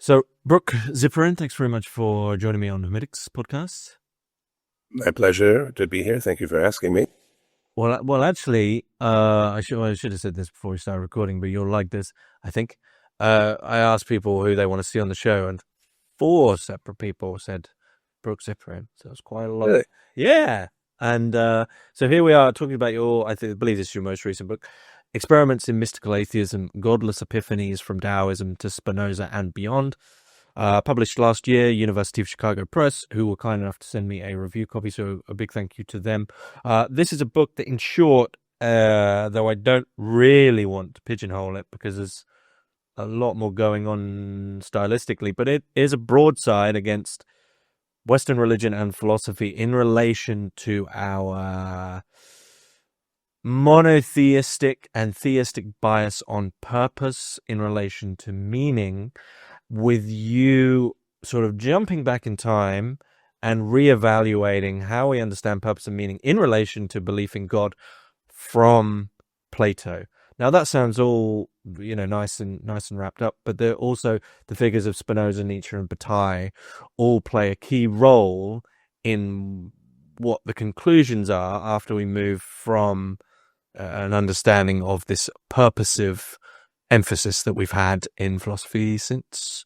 So, Brook Ziporyn, thanks very much for joining me on the Hermitix podcast. My pleasure to be here. Thank you for asking me. Well, actually, I should have said this before we started recording, but you'll like this, I think. I asked people who they want to see on the show, and four separate people said Brook Ziporyn. So it's quite a lot. Really? Yeah. And so here we are talking about I believe this is your most recent book, Experiments in Mystical Atheism, Godless Epiphanies from Taoism to Spinoza and Beyond. Published last year, University of Chicago Press, who were kind enough to send me a review copy, so a big thank you to them. This is a book that, in short, though I don't really want to pigeonhole it because there's a lot more going on stylistically, but it is a broadside against Western religion and philosophy in relation to our monotheistic and theistic bias on purpose in relation to meaning, with you sort of jumping back in time and reevaluating how we understand purpose and meaning in relation to belief in God from Plato. Now that sounds all, nice and wrapped up, but there also the figures of Spinoza, Nietzsche, and Bataille all play a key role in what the conclusions are after we move from an understanding of this purposive emphasis that we've had in philosophy since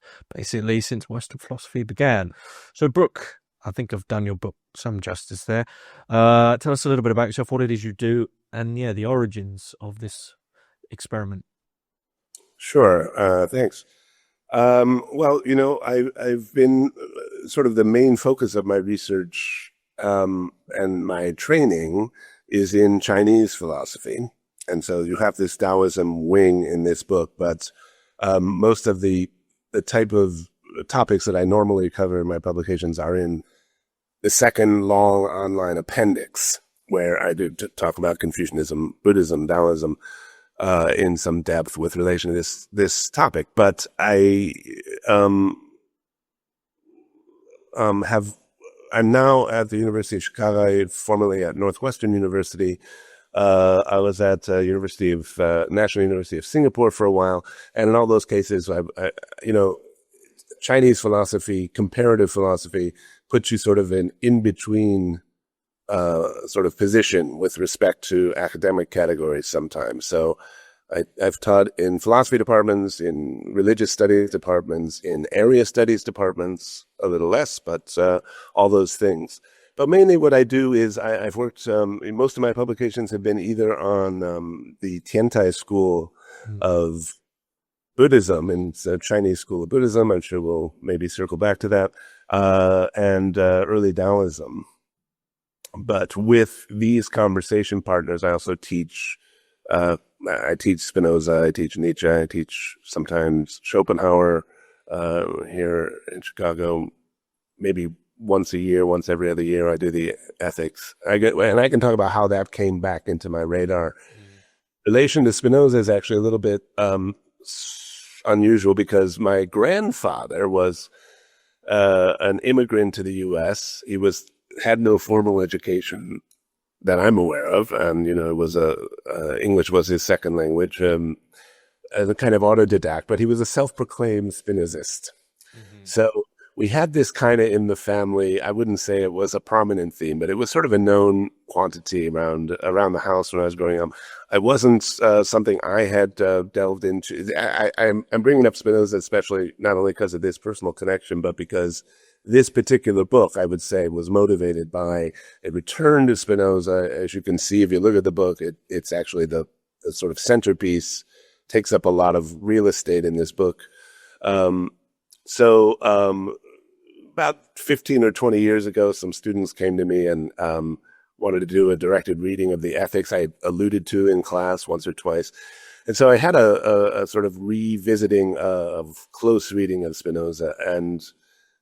Western philosophy began. So, Brook, I think I've done your book some justice there. Tell us a little bit about yourself, what it is you do, and the origins of this experiment. Sure. Thanks. Well, I've been sort of the main focus of my research and my training is in Chinese philosophy. And so you have this Taoism wing in this book, but most of the type of topics that I normally cover in my publications are in the second long online appendix, where I do talk about Confucianism, Buddhism, Taoism in some depth with relation to this topic. But I'm now at the University of Chicago, formerly at Northwestern University. I was at National University of Singapore for a while, and in all those cases, Chinese philosophy, comparative philosophy, puts you sort of in between sort of position with respect to academic categories sometimes. So I've taught in philosophy departments, in religious studies departments, in area studies departments, a little less, but all those things. But mainly what I do is I've worked, most of my publications have been either on the Divinity School of Buddhism, and the Chinese School of Buddhism. I'm sure we'll maybe circle back to that, and early Taoism. But with these conversation partners, I also teach, I teach Spinoza, I teach Nietzsche, I teach sometimes Schopenhauer here in Chicago, maybe once a year, once every other year. I do the ethics. And I can talk about how that came back into my radar. Relation to Spinoza is actually a little bit unusual because my grandfather was an immigrant to the U.S. He had no formal education that I'm aware of, and it was English was his second language, as a kind of autodidact. But he was a self-proclaimed Spinozist. So we had this kind of in the family. I wouldn't say it was a prominent theme, but it was sort of a known quantity around the house when I was growing up. It wasn't something I had delved into. I'm bringing up Spinoza especially not only because of this personal connection, but because this particular book, I would say, was motivated by a return to Spinoza. As you can see, if you look at the book, it's actually the sort of centerpiece, takes up a lot of real estate in this book. So about 15 or 20 years ago, some students came to me and wanted to do a directed reading of the ethics I alluded to in class once or twice. And so I had a sort of revisiting of close reading of Spinoza. And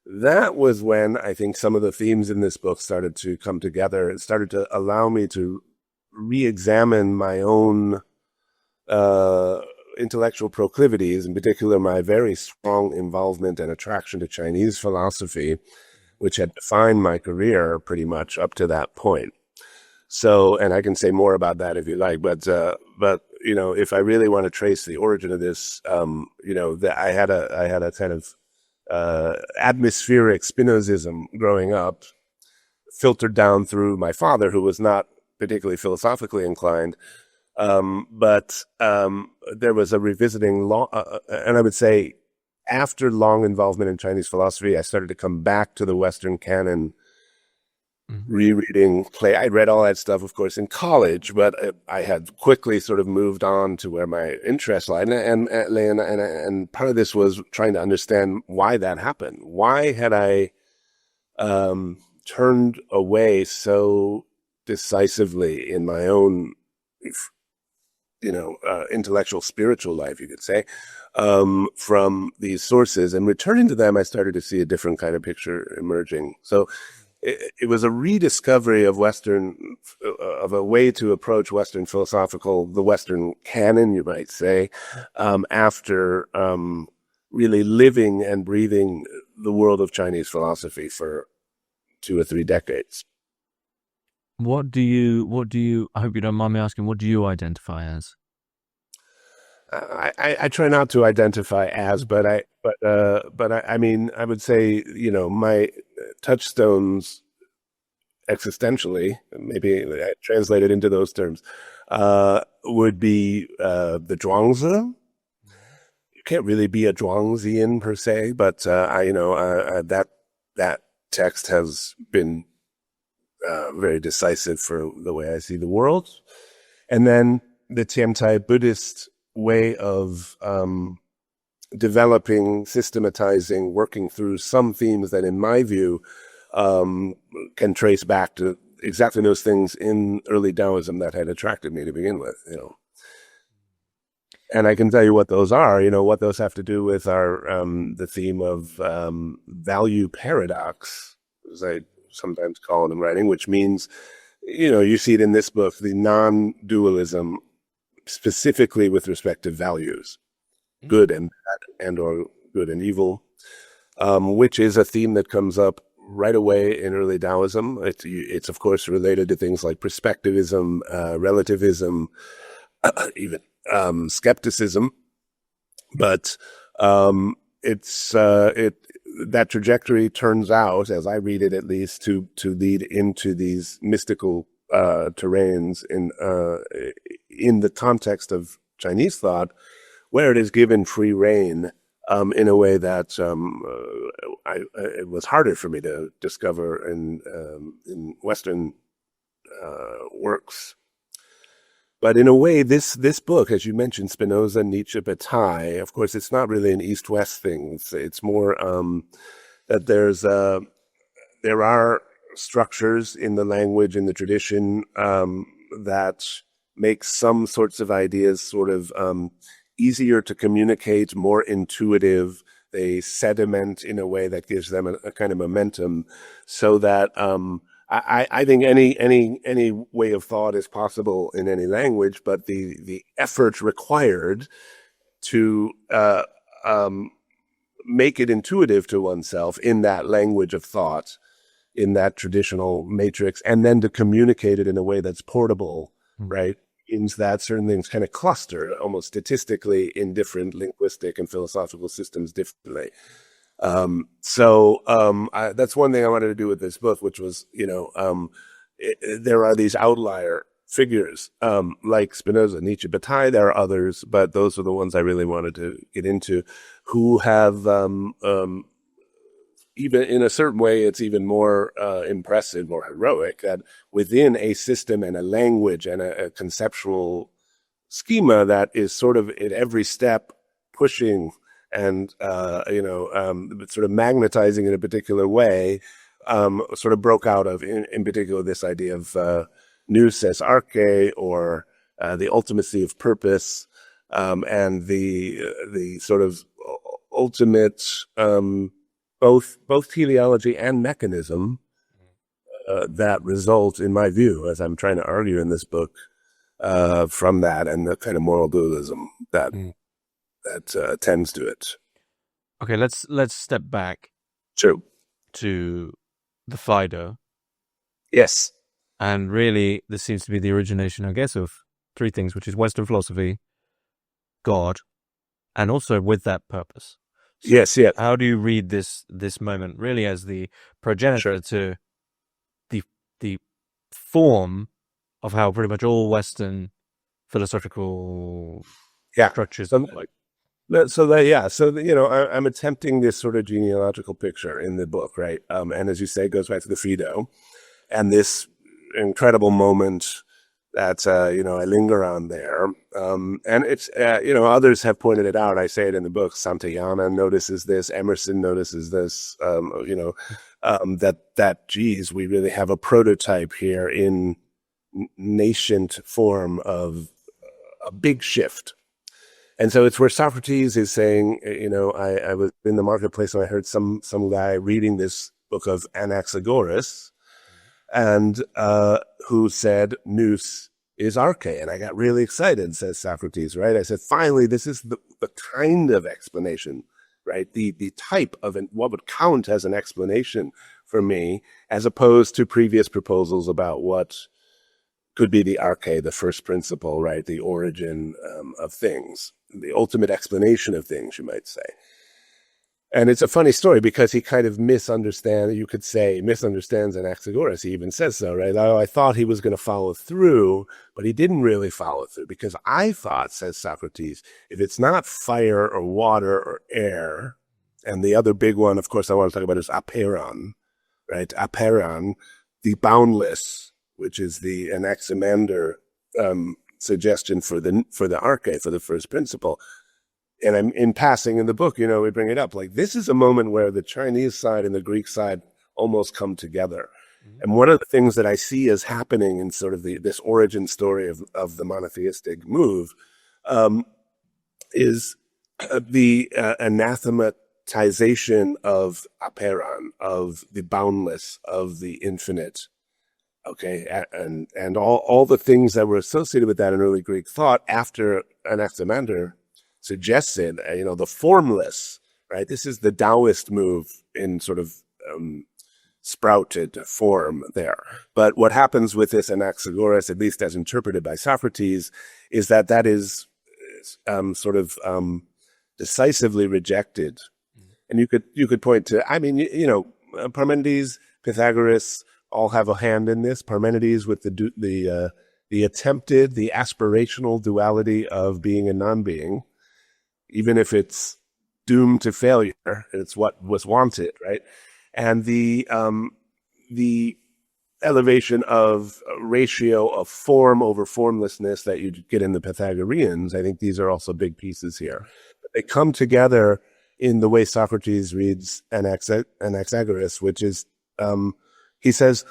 that was when I think some of the themes in this book started to come together. It started to allow me to re-examine my own intellectual proclivities, in particular my very strong involvement and attraction to Chinese philosophy, which had defined my career pretty much up to that point. So, and I can say more about that if you like, but if I really want to trace the origin of this, that I had a kind of atmospheric Spinozism growing up, filtered down through my father, who was not particularly philosophically inclined. But there was a revisiting and I would say after long involvement in Chinese philosophy, I started to come back to the Western canon, rereading play. I read all that stuff, of course, in college, but I had quickly sort of moved on to where my interests lie. And part of this was trying to understand why that happened. Why had I turned away so decisively in my own, intellectual, spiritual life, you could say, from these sources, and returning to them, I started to see a different kind of picture emerging. So it was a rediscovery of of a way to approach Western the Western canon, you might say, after really living and breathing the world of Chinese philosophy for 2 or 3 decades. What do you, I hope you don't mind me asking, what do you identify as? I try not to identify as, but I mean, I would say, my touchstones existentially, maybe I translate it into those terms, would be the Zhuangzi. You can't really be a Zhuangzian per se, but that text has been very decisive for the way I see the world. And then the Tiantai Buddhist way of developing, systematizing, working through some themes that, in my view, can trace back to exactly those things in early Taoism that had attracted me to begin with, And I can tell you what those are, what those have to do with the theme of value paradox, as I sometimes call it in writing, which means, you see it in this book, the non-dualism, specifically with respect to values, good and bad, and or good and evil, which is a theme that comes up right away in early Taoism. It's of course related to things like perspectivism, relativism, even skepticism, but that trajectory turns out, as I read it at least, to lead into these mystical terrains in the context of Chinese thought, where it is given free rein in a way that it was harder for me to discover in Western works. But in a way, this book, as you mentioned, Spinoza, Nietzsche, Bataille, of course, it's not really an East-West thing. It's more that there are structures in the language, in the tradition, that make some sorts of ideas sort of easier to communicate, more intuitive. They sediment in a way that gives them a kind of momentum, so that I think any way of thought is possible in any language, but the effort required to make it intuitive to oneself in that language of thought, in that traditional matrix, and then to communicate it in a way that's portable, right? Means that certain things kind of cluster almost statistically in different linguistic and philosophical systems differently. That's one thing I wanted to do with this book, which was, there are these outlier figures, like Spinoza, Nietzsche, Bataille. There are others, but those are the ones I really wanted to get into, who have, even in a certain way, it's even more impressive, more heroic, that within a system and a language and a conceptual schema that is sort of at every step pushing and sort of magnetizing in a particular way, sort of broke out of, in particular, this idea of nous es arche, or the ultimacy of purpose, and the sort of ultimate both teleology and mechanism that result, in my view, as I'm trying to argue in this book, from that, and the kind of moral dualism that tends to it. Okay, let's step back. True. To the Phaedo. Yes. And really, this seems to be the origination, I guess, of 3 things, which is Western philosophy, God, and also with that purpose. Yes, yeah, How do you read this moment really as the progenitor to the form of how pretty much all Western philosophical yeah. structures So, like? I'm attempting this sort of genealogical picture in the book, right? And as you say, it goes back to the Phaedo, and this incredible moment that I linger on there. And it's others have pointed it out. I say it in the book. Santayana notices this. Emerson notices this. That geez, we really have a prototype here in nascent form of a big shift. And so it's where Socrates is saying, I was in the marketplace and I heard some guy reading this book of Anaxagoras, and who said nous is arche. And I got really excited, says Socrates, right? I said, finally, this is the kind of explanation, right? The type of what would count as an explanation for me, as opposed to previous proposals about what could be the arche, the first principle, right? The origin of things, the ultimate explanation of things, you might say. And it's a funny story because he kind of misunderstands Anaxagoras. He even says so, right? Oh, I thought he was going to follow through, but he didn't really follow through, because I thought, says Socrates, if it's not fire or water or air, and the other big one, of course, I want to talk about is aperon, right? Aperon, the boundless, which is the Anaximander suggestion for the arche, for the first principle. And I'm in passing in the book, we bring it up. Like, this is a moment where the Chinese side and the Greek side almost come together. Mm-hmm. And one of the things that I see as happening in sort of this origin story of the monotheistic move is the anathematization of aperon, of the boundless, of the infinite. Okay, and all the things that were associated with that in early Greek thought after Anaximander suggested, the formless, right? This is the Taoist move in sort of sprouted form there. But what happens with this Anaxagoras, at least as interpreted by Socrates, is that is decisively rejected. And you could point to, Parmenides, Pythagoras all have a hand in this. Parmenides with the attempted, the aspirational duality of being and non-being, even if it's doomed to failure, it's what was wanted, right? And the elevation of ratio of form over formlessness that you get in the Pythagoreans, I think these are also big pieces here. But they come together in the way Socrates reads Anaxagoras, which is, he says,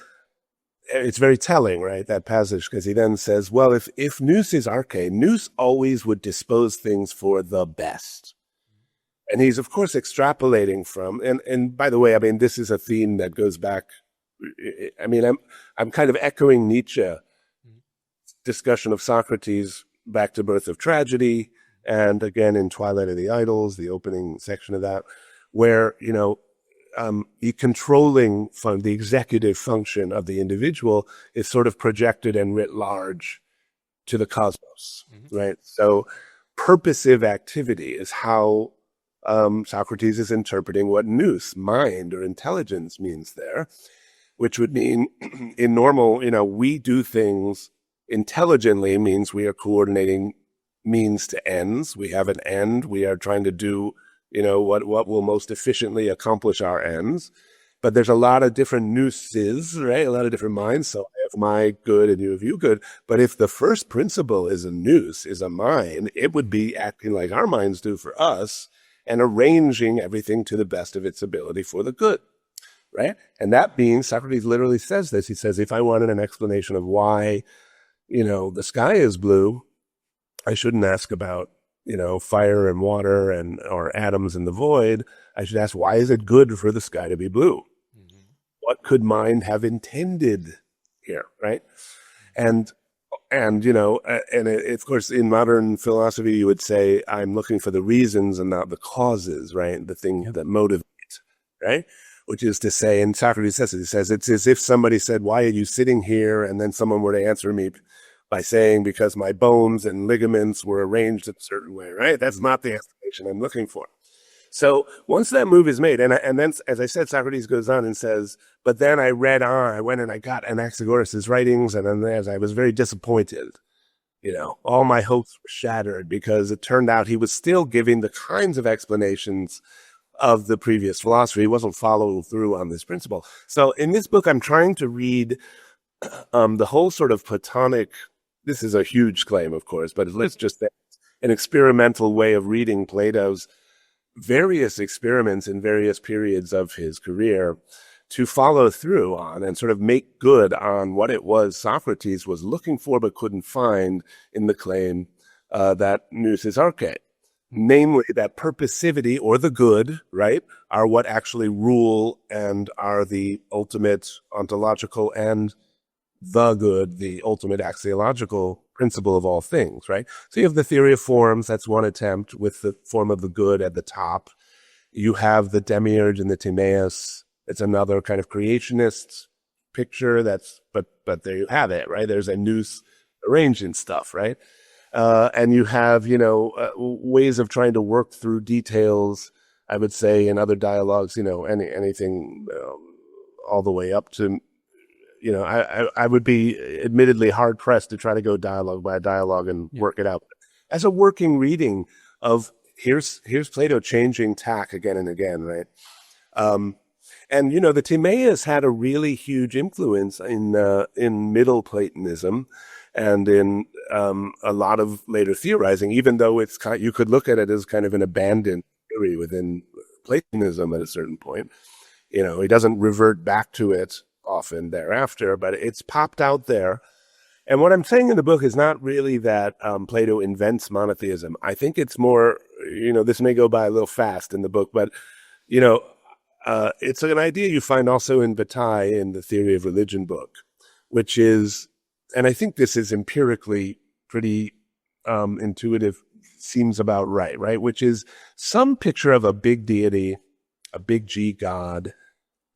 it's very telling, right, that passage, because he then says, well, if nous is arche, nous always would dispose things for the best. And he's, of course, extrapolating from, and by the way, this is a theme that goes back, I'm kind of echoing Nietzsche's discussion of Socrates back to Birth of Tragedy, and again in Twilight of the Idols, the opening section of that, where, the controlling the executive function of the individual is sort of projected and writ large to the cosmos, right? So purposive activity is how Socrates is interpreting what nous, mind or intelligence, means there, which would mean in normal, we do things intelligently, means we are coordinating means to ends. We have an end. We are trying to do what will most efficiently accomplish our ends. But there's a lot of different nous's, right? A lot of different minds. So I have my good and you have you good. But if the first principle is a nous, is a mind, it would be acting like our minds do for us and arranging everything to the best of its ability for the good, right? And that being, Socrates literally says this. He says, if I wanted an explanation of why, the sky is blue, I shouldn't ask about fire and water or atoms in the void. I should ask, why is it good for the sky to be blue? Mm-hmm. What could mind have intended here, right? And of course, in modern philosophy, you would say, I'm looking for the reasons and not the causes, right? The thing that motivate, right? Which is to say, and Socrates says it, he says, it's as if somebody said, why are you sitting here? And then someone were to answer me by saying, because my bones and ligaments were arranged in a certain way, right? That's not the explanation I'm looking for. So once that move is made, and then, as I said, Socrates goes on and says, but then I read on, I went and I got Anaxagoras' writings, and then as I was very disappointed. All my hopes were shattered because it turned out he was still giving the kinds of explanations of the previous philosophy. He wasn't following through on this principle. So in this book, I'm trying to read the whole sort of Platonic, this is a huge claim, of course, but let's just say an experimental way of reading Plato's various experiments in various periods of his career to follow through on and sort of make good on what it was Socrates was looking for but couldn't find in the claim that nous is arche. Namely, that purposivity or the good, right, are what actually rule and are the ultimate ontological and the good, the ultimate axiological principle of all things, right? So you have the theory of forms, that's one attempt with the form of the good at the top. You have the demiurge and the Timaeus. It's another kind of creationist picture but there you have it, right? There's a nous arranged in stuff, right? And you have, ways of trying to work through details, I would say, in other dialogues, anything all the way up to, I would be admittedly hard pressed to try to go dialogue by dialogue and work it out. As a working reading of here's Plato changing tack again and again, right? And the Timaeus had a really huge influence in Middle Platonism and in a lot of later theorizing, even though you could look at it as kind of an abandoned theory within Platonism at a certain point. He doesn't revert back to it often thereafter, but it's popped out there. And what I'm saying in the book is not really that Plato invents monotheism. I think it's more, this may go by a little fast in the book, but, it's an idea you find also in Bataille in the Theory of Religion book, which is, and I think this is empirically pretty intuitive, seems about right? Which is some picture of a big deity, a big G god,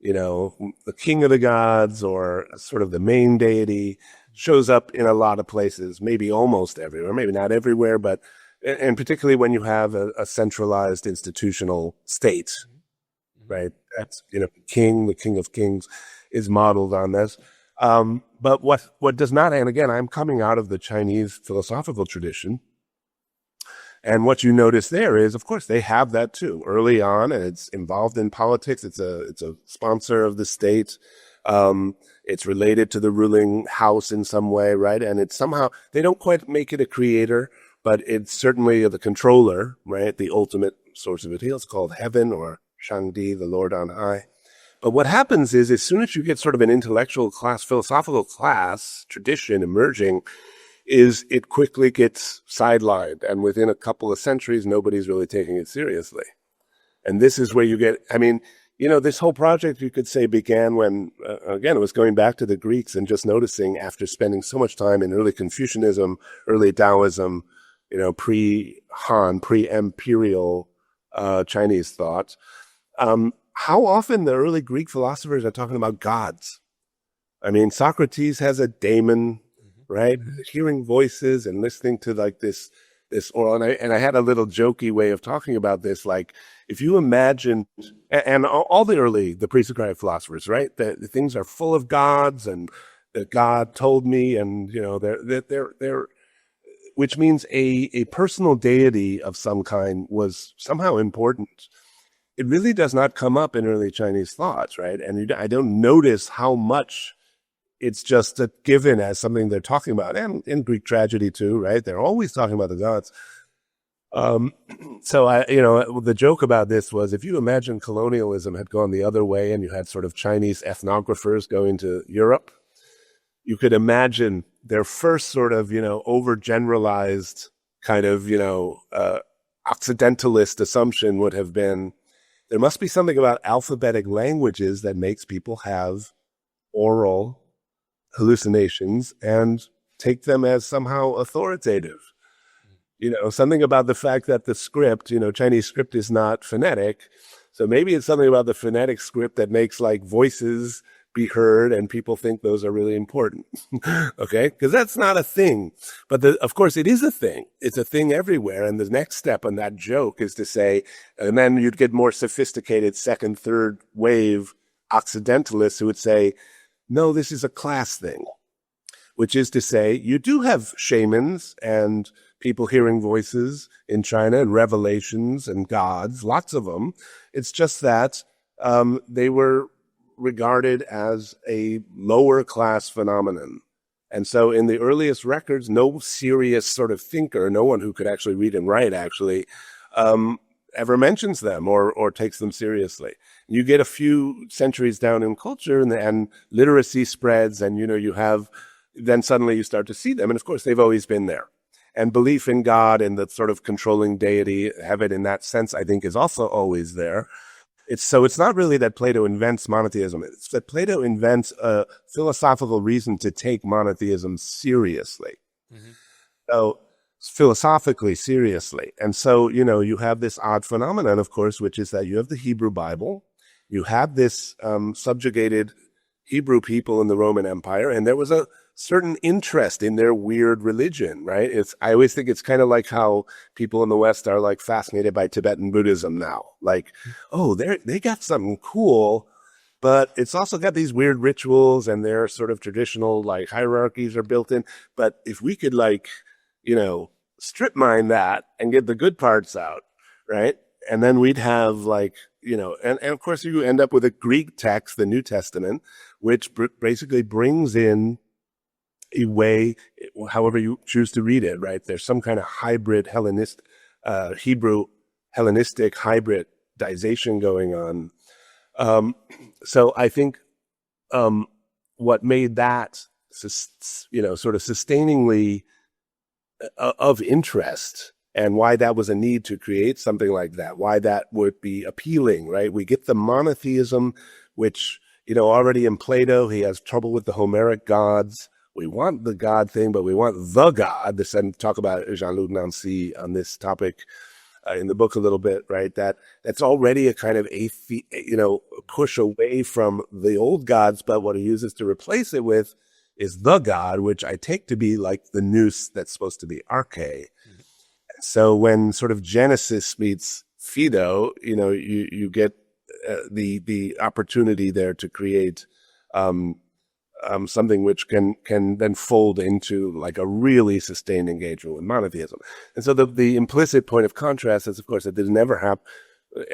the king of the gods or sort of the main deity shows up in a lot of places, maybe almost everywhere, maybe not everywhere, but, and particularly when you have a centralized institutional state, right? That's, the king of kings is modeled on this. But what does not, and again, I'm coming out of the Chinese philosophical tradition. And what you notice there is, of course, they have that too early on, and it's involved in politics. It's a sponsor of the state. It's related to the ruling house in some way, right? And it's somehow, they don't quite make it a creator, but it's certainly the controller, right? The ultimate source of it. It's called heaven or Shangdi, the Lord on high. But what happens is, as soon as you get sort of an intellectual class, philosophical class tradition emerging, is it quickly gets sidelined. And within a couple of centuries, nobody's really taking it seriously. And this is where you get, this whole project, you could say, began when, again, it was going back to the Greeks and just noticing after spending so much time in early Confucianism, early Taoism, pre-Han, pre-imperial Chinese thought, how often the early Greek philosophers are talking about gods. Socrates has a daemon, right? Hearing voices and listening to like this oral. And I had a little jokey way of talking about this. Like if you imagine, and all the pre-Socratic philosophers, right? The things are full of gods and that God told me, and they're which means a personal deity of some kind was somehow important. It really does not come up in early Chinese thoughts, right? And I don't notice how much it's just a given as something they're talking about. And in Greek tragedy too, right? They're always talking about the gods. So the joke about this was, if you imagine colonialism had gone the other way and you had sort of Chinese ethnographers going to Europe, you could imagine their first sort of, overgeneralized kind of, Occidentalist assumption would have been, there must be something about alphabetic languages that makes people have oral hallucinations and take them as somehow authoritative. Something about the fact that the script, Chinese script is not phonetic. So maybe it's something about the phonetic script that makes like voices be heard, and people think those are really important. Okay? Because that's not a thing. But of course, it is a thing. It's a thing everywhere. And the next step on that joke is to say, and then you'd get more sophisticated second, third wave Occidentalists who would say, no, this is a class thing, which is to say, you do have shamans and people hearing voices in China and revelations and gods, lots of them. It's just that they were regarded as a lower class phenomenon. And so in the earliest records, no serious sort of thinker, no one who could actually read and write actually, ever mentions them or takes them seriously. You get a few centuries down in culture and literacy spreads, and you have, then suddenly you start to see them. And of course, they've always been there. And belief in God and the sort of controlling deity, heaven in that sense, I think is also always there. It's not really that Plato invents monotheism. It's that Plato invents a philosophical reason to take monotheism seriously. Mm-hmm. So philosophically seriously. And so, you have this odd phenomenon, of course, which is that you have the Hebrew Bible, you have this subjugated Hebrew people in the Roman Empire, and there was a certain interest in their weird religion, right? I always think it's kind of like how people in the West are like fascinated by Tibetan Buddhism now. Like, oh, they got something cool, but it's also got these weird rituals and their sort of traditional like hierarchies are built in. But if we could strip mine that and get the good parts out, right? And then we'd have and of course you end up with a Greek text, the New Testament, which basically brings in a way, however you choose to read it, right? There's some kind of hybrid Hebrew Hellenistic hybridization going on. So I think what made that, sort of sustainingly of interest, and why that was a need to create something like that, why that would be appealing, right? We get the monotheism, which, already in Plato, he has trouble with the Homeric gods. We want the God thing, but we want the God. And talk about Jean-Luc Nancy on this topic in the book a little bit, right? That's already a kind of push away from the old gods, but what he uses to replace it with is the God, which I take to be like the nous that's supposed to be arche. Mm-hmm. So when sort of Genesis meets Phaedo, you get the opportunity there to create something which can then fold into like a really sustained engagement with monotheism. And so the implicit point of contrast is, of course, that this never happened.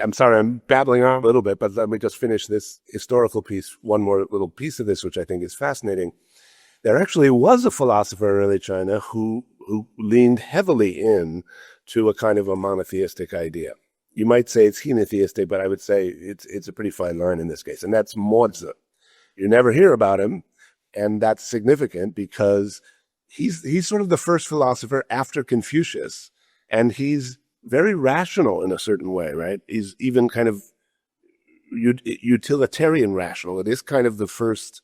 I'm sorry, I'm babbling on a little bit, but let me just finish this historical piece, one more little piece of this, which I think is fascinating. There actually was a philosopher in early China who leaned heavily in to a kind of a monotheistic idea. You might say it's henotheistic, but I would say it's a pretty fine line in this case, and that's Mozi. You never hear about him, and that's significant because he's sort of the first philosopher after Confucius, and he's very rational in a certain way, right? He's even kind of utilitarian rational. It is kind of the first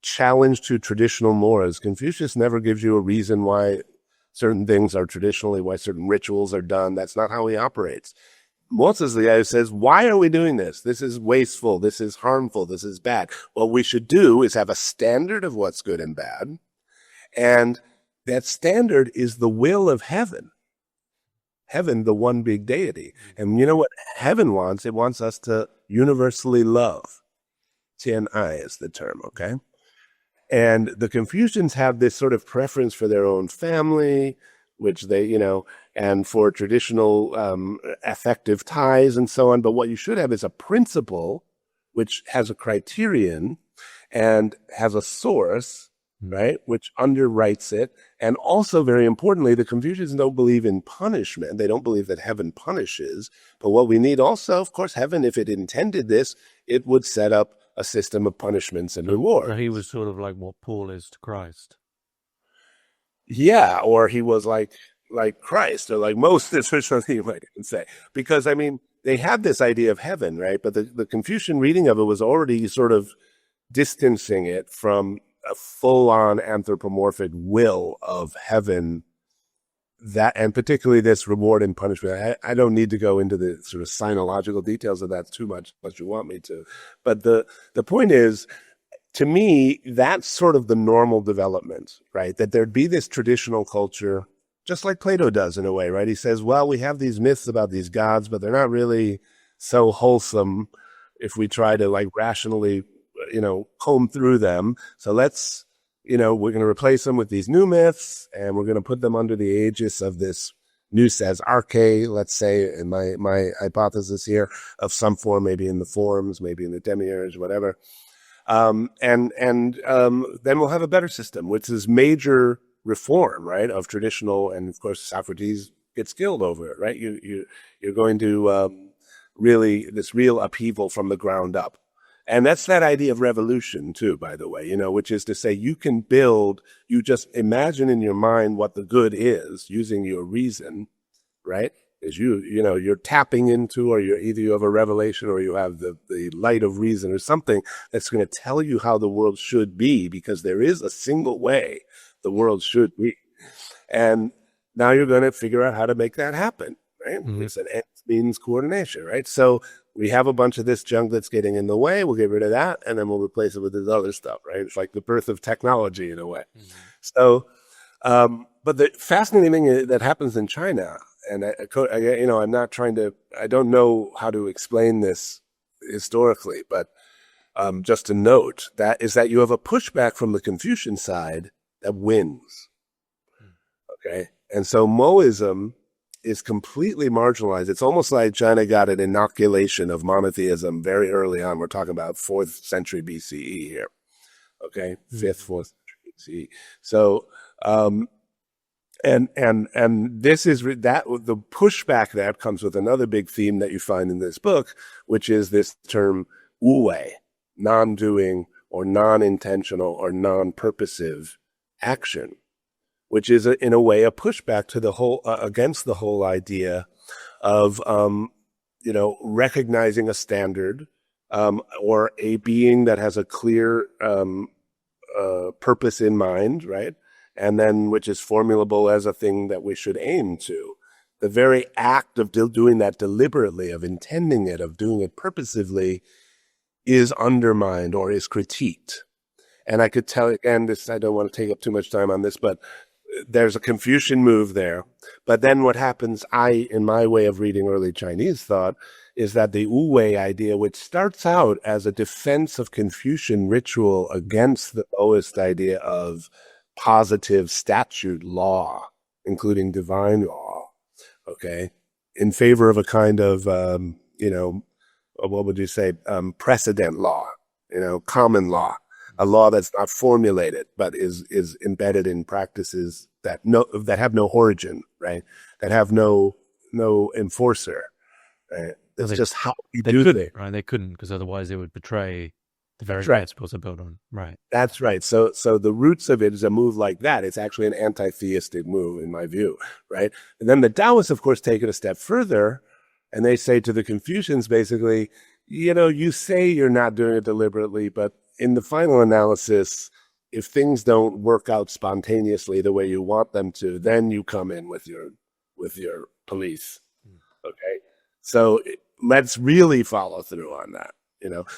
challenge to traditional mores. Confucius never gives you a reason why certain things are traditionally, why certain rituals are done. That's not how he operates. Mozi is the guy who says, why are we doing this? This is wasteful. This is harmful. This is bad. What we should do is have a standard of what's good and bad. And that standard is the will of heaven. Heaven, the one big deity. And you know what heaven wants? It wants us to universally love. Tian ai is the term, okay? And the Confucians have this sort of preference for their own family, which they, and for traditional affective ties and so on. But what you should have is a principle which has a criterion and has a source, right, which underwrites it. And also, very importantly, the Confucians don't believe in punishment. They don't believe that heaven punishes. But what we need also, of course, heaven, if it intended this, it would set up a system of punishments and rewards. So he was sort of like what Paul is to Christ. Yeah, or he was like Christ, or like Moses, or something you might even say. Because, I mean, they had this idea of heaven, right? But the Confucian reading of it was already sort of distancing it from a full-on anthropomorphic will of heaven, that, and particularly this reward and punishment. I don't need to go into the sort of sinological details of that too much, unless you want me to. But the point is, to me, that's sort of the normal development, right? That there'd be this traditional culture, just like Plato does in a way, right? He says, well, we have these myths about these gods, but they're not really so wholesome if we try to like rationally, comb through them. So let's, we're going to replace them with these new myths, and we're going to put them under the aegis of this nous as arche, let's say, in my hypothesis here, of some form, maybe in the forms, maybe in the demiurge, whatever. Then we'll have a better system, which is major reform, right, of traditional, and of course Socrates gets killed over it, right? You're going to really this real upheaval from the ground up. And that's that idea of revolution too, by the way, which is to say you can build, you just imagine in your mind what the good is using your reason, right? Is you're tapping into, or either you have a revelation or you have the light of reason or something that's going to tell you how the world should be, because there is a single way the world should be. And now you're going to figure out how to make that happen, right? Mm-hmm. It's an ends means coordination, right? So we have a bunch of this junk that's getting in the way. We'll get rid of that, and then we'll replace it with this other stuff, right? It's like the birth of technology in a way. Mm-hmm. So, but the fascinating thing that happens in China, and I'm not trying to, I don't know how to explain this historically, but just to note that is that you have a pushback from the Confucian side that wins. Okay. And so Moism is completely marginalized. It's almost like China got an inoculation of monotheism very early on. We're talking about 4th century BCE here. Okay. 5th, 4th century BCE. So, and this is that the pushback that comes with another big theme that you find in this book, which is this term wu-wei, non-doing or non-intentional or non-purposive action, which is in a way a pushback to the whole against the whole idea of recognizing a standard or a being that has a clear purpose in mind, right? And then which is formulable as a thing that we should aim to. The very act of doing that deliberately, of intending it, of doing it purposively, is undermined or is critiqued. And I could tell, again, I don't want to take up too much time on this, but there's a Confucian move there. But then what happens, in my way of reading early Chinese thought, is that the wu-wei idea, which starts out as a defense of Confucian ritual against the Taoist idea of positive statute law, including divine law, okay, in favor of a kind of, what would you say, precedent law, common law, a law that's not formulated, but is embedded in practices that have no origin, right? That have no enforcer, right? That's just how you do it. Right? They couldn't, because otherwise they would betray the very principles are built on. Right. That's right. So the roots of it is a move like that. It's actually an anti-theistic move, in my view, right? And then the Taoists, of course, take it a step further, and they say to the Confucians, basically, you say you're not doing it deliberately, but in the final analysis, if things don't work out spontaneously the way you want them to, then you come in with your police. Okay. So let's really follow through on that.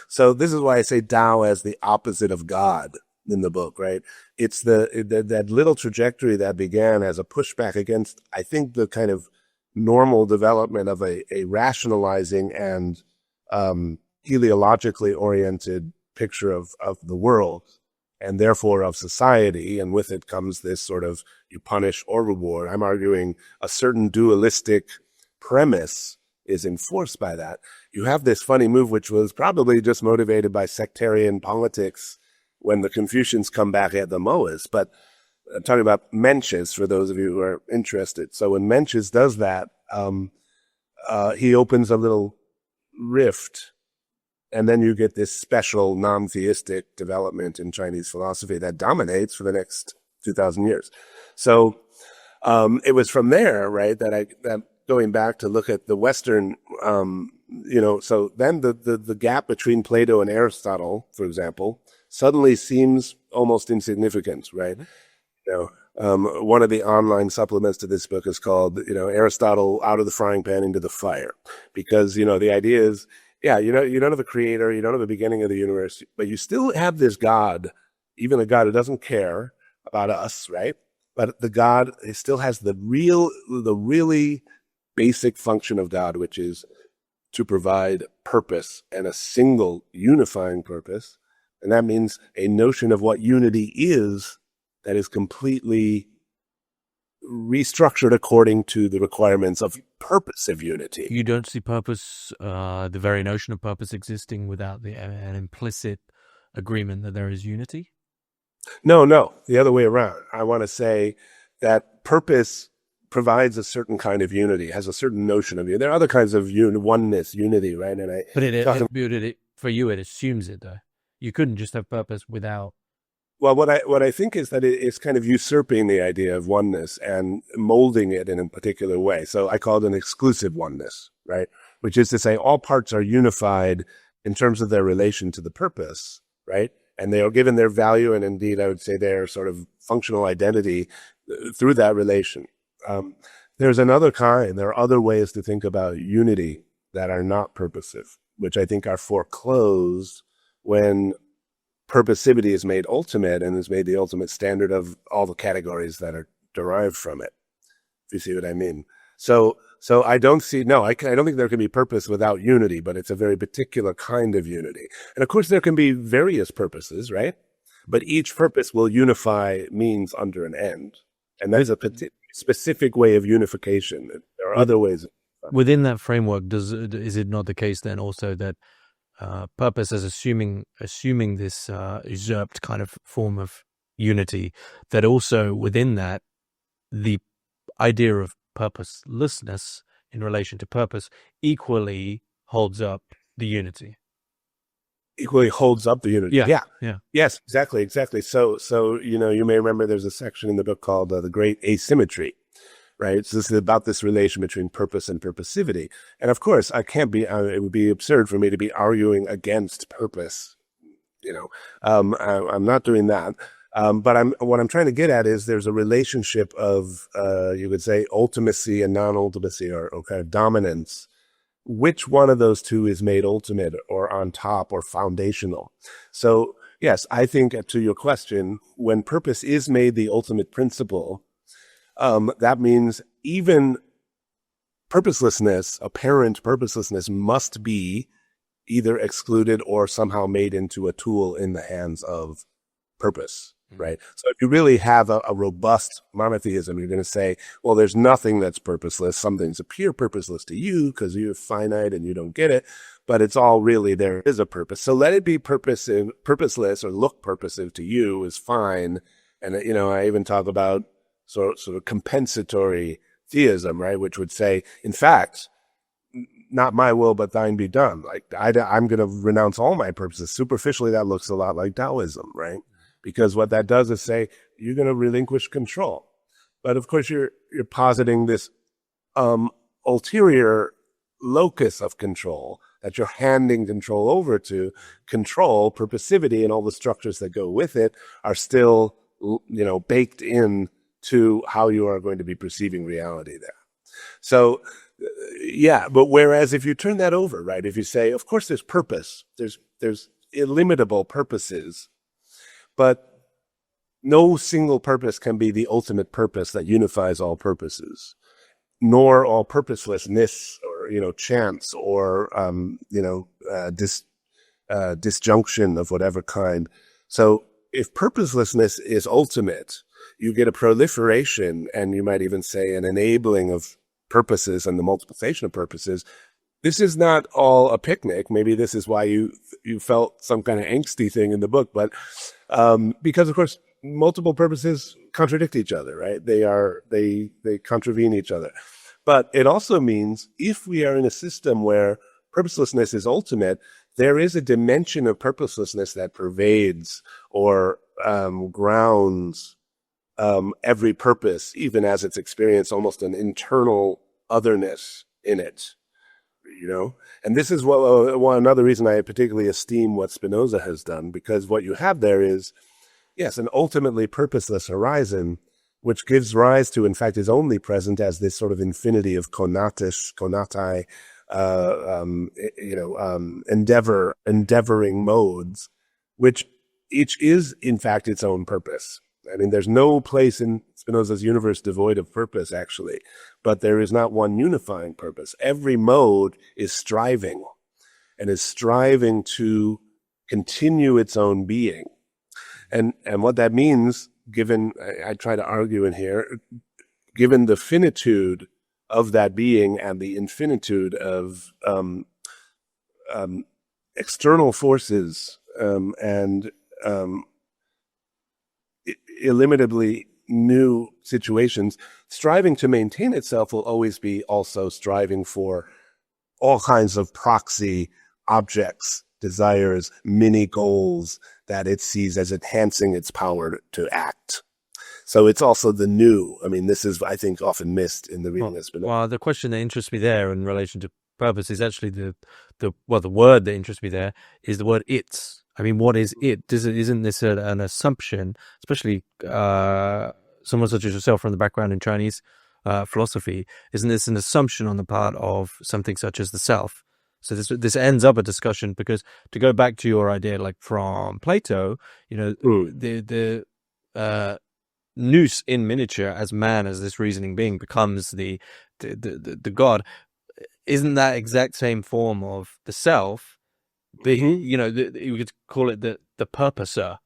So this is why I say Tao as the opposite of God in the book, right? It's that little trajectory that began as a pushback against, I think, the kind of normal development of a rationalizing and teleologically oriented picture of the world, and therefore of society. And with it comes this sort of you punish or reward. I'm arguing a certain dualistic premise is enforced by that. You have this funny move, which was probably just motivated by sectarian politics when the Confucians come back at the Moas. But I'm talking about Mencius, for those of you who are interested. So when Mencius does that, he opens a little rift, and then you get this special non-theistic development in Chinese philosophy that dominates for the next 2,000 years. So it was from there, right, that going back to look at the Western, so then the gap between Plato and Aristotle, for example, suddenly seems almost insignificant, right? One of the online supplements to this book is called, Aristotle out of the frying pan into the fire, because, the idea is Yeah, you don't know the creator, you don't know the beginning of the universe, but you still have this God, even a God who doesn't care about us, right? But the God still has the really basic function of God, which is to provide purpose and a single unifying purpose. And that means a notion of what unity is that is completely restructured according to the requirements of purpose of unity. You don't see purpose, the very notion of purpose existing without an implicit agreement that there is unity? No, the other way around. I want to say that purpose provides a certain kind of unity, has a certain notion of unity. There are other kinds of oneness, unity, right? And for you, it assumes it, though. You couldn't just have purpose without. Well, what I think is that it's kind of usurping the idea of oneness and molding it in a particular way. So I call it an exclusive oneness, right? Which is to say all parts are unified in terms of their relation to the purpose, right? And they are given their value and indeed, I would say, their sort of functional identity through that relation. There's another kind. There are other ways to think about unity that are not purposive, which I think are foreclosed when purposivity is made ultimate and is made the ultimate standard of all the categories that are derived from it. If you see what I mean. So I don't think there can be purpose without unity, but it's a very particular kind of unity. And of course, there can be various purposes, right? But each purpose will unify means under an end. And that is a specific way of unification. There are other ways. Within that framework, is it not the case then also that purpose as assuming this usurped kind of form of unity, that also within that, the idea of purposelessness in relation to purpose equally holds up the unity? Equally holds up the unity. Yeah. Yes, exactly. So, you may remember there's a section in the book called The Great Asymmetry, right? So this is about this relation between purpose and purposivity. And of course, it would be absurd for me to be arguing against purpose. I'm not doing that. But what I'm trying to get at is there's a relationship of, you could say, ultimacy and non-ultimacy or kind of dominance. Which one of those two is made ultimate or on top or foundational? So yes, I think to your question, when purpose is made the ultimate principle, that means even apparent purposelessness must be either excluded or somehow made into a tool in the hands of purpose. Right. So if you really have a robust monotheism, you're going to say, well, there's nothing that's purposeless. Some things appear purposeless to you because you're finite and you don't get it, but it's all really, there is a purpose. So let it be purposeless or look purposive to you is fine. And, I even talk about sort of compensatory theism, right? Which would say, in fact, not my will, but thine be done. Like I'm going to renounce all my purposes. Superficially, that looks a lot like Taoism, right? Because what that does is say, you're going to relinquish control. But of course, you're positing this ulterior locus of control that you're handing control over to. Control, purposivity, and all the structures that go with it are still, baked in to how you are going to be perceiving reality there. So, but whereas if you turn that over, right, if you say, of course, there's purpose, there's illimitable purposes, but no single purpose can be the ultimate purpose that unifies all purposes, nor all purposelessness or, chance or, disjunction of whatever kind. So if purposelessness is ultimate, you get a proliferation and you might even say an enabling of purposes and the multiplication of purposes. This is not all a picnic. Maybe this is why you felt some kind of angsty thing in the book, but because of course multiple purposes contradict each other, right? They contravene each other. But it also means if we are in a system where purposelessness is ultimate, there is a dimension of purposelessness that pervades or grounds every purpose, even as it's experienced almost an internal otherness in it. And this is another reason I particularly esteem what Spinoza has done, because what you have there is, yes, an ultimately purposeless horizon, which gives rise to, in fact, is only present as this sort of infinity of conatai, endeavoring modes, which each is in fact its own purpose. I mean, there's no place in Spinoza's universe devoid of purpose, actually, but there is not one unifying purpose. Every mode is striving to continue its own being. And what that means, given, I try to argue in here, given the finitude of that being and the infinitude of external forces and illimitably new situations, striving to maintain itself will always be also striving for all kinds of proxy objects, desires, mini goals that it sees as enhancing its power to act. So it's also the new. I mean, this is, I think, often missed in the reading of Spinoza. Well, the question that interests me there in relation to purpose is actually the word that interests me there is the word "it's." I mean, what is it? Isn't this an assumption, especially someone such as yourself from the background in Chinese philosophy? Isn't this an assumption on the part of something such as the self? So this ends up a discussion, because to go back to your idea, like from Plato, the nous in miniature as man, as this reasoning being, becomes the God. Isn't that exact same form of the self? You could call it the purposer,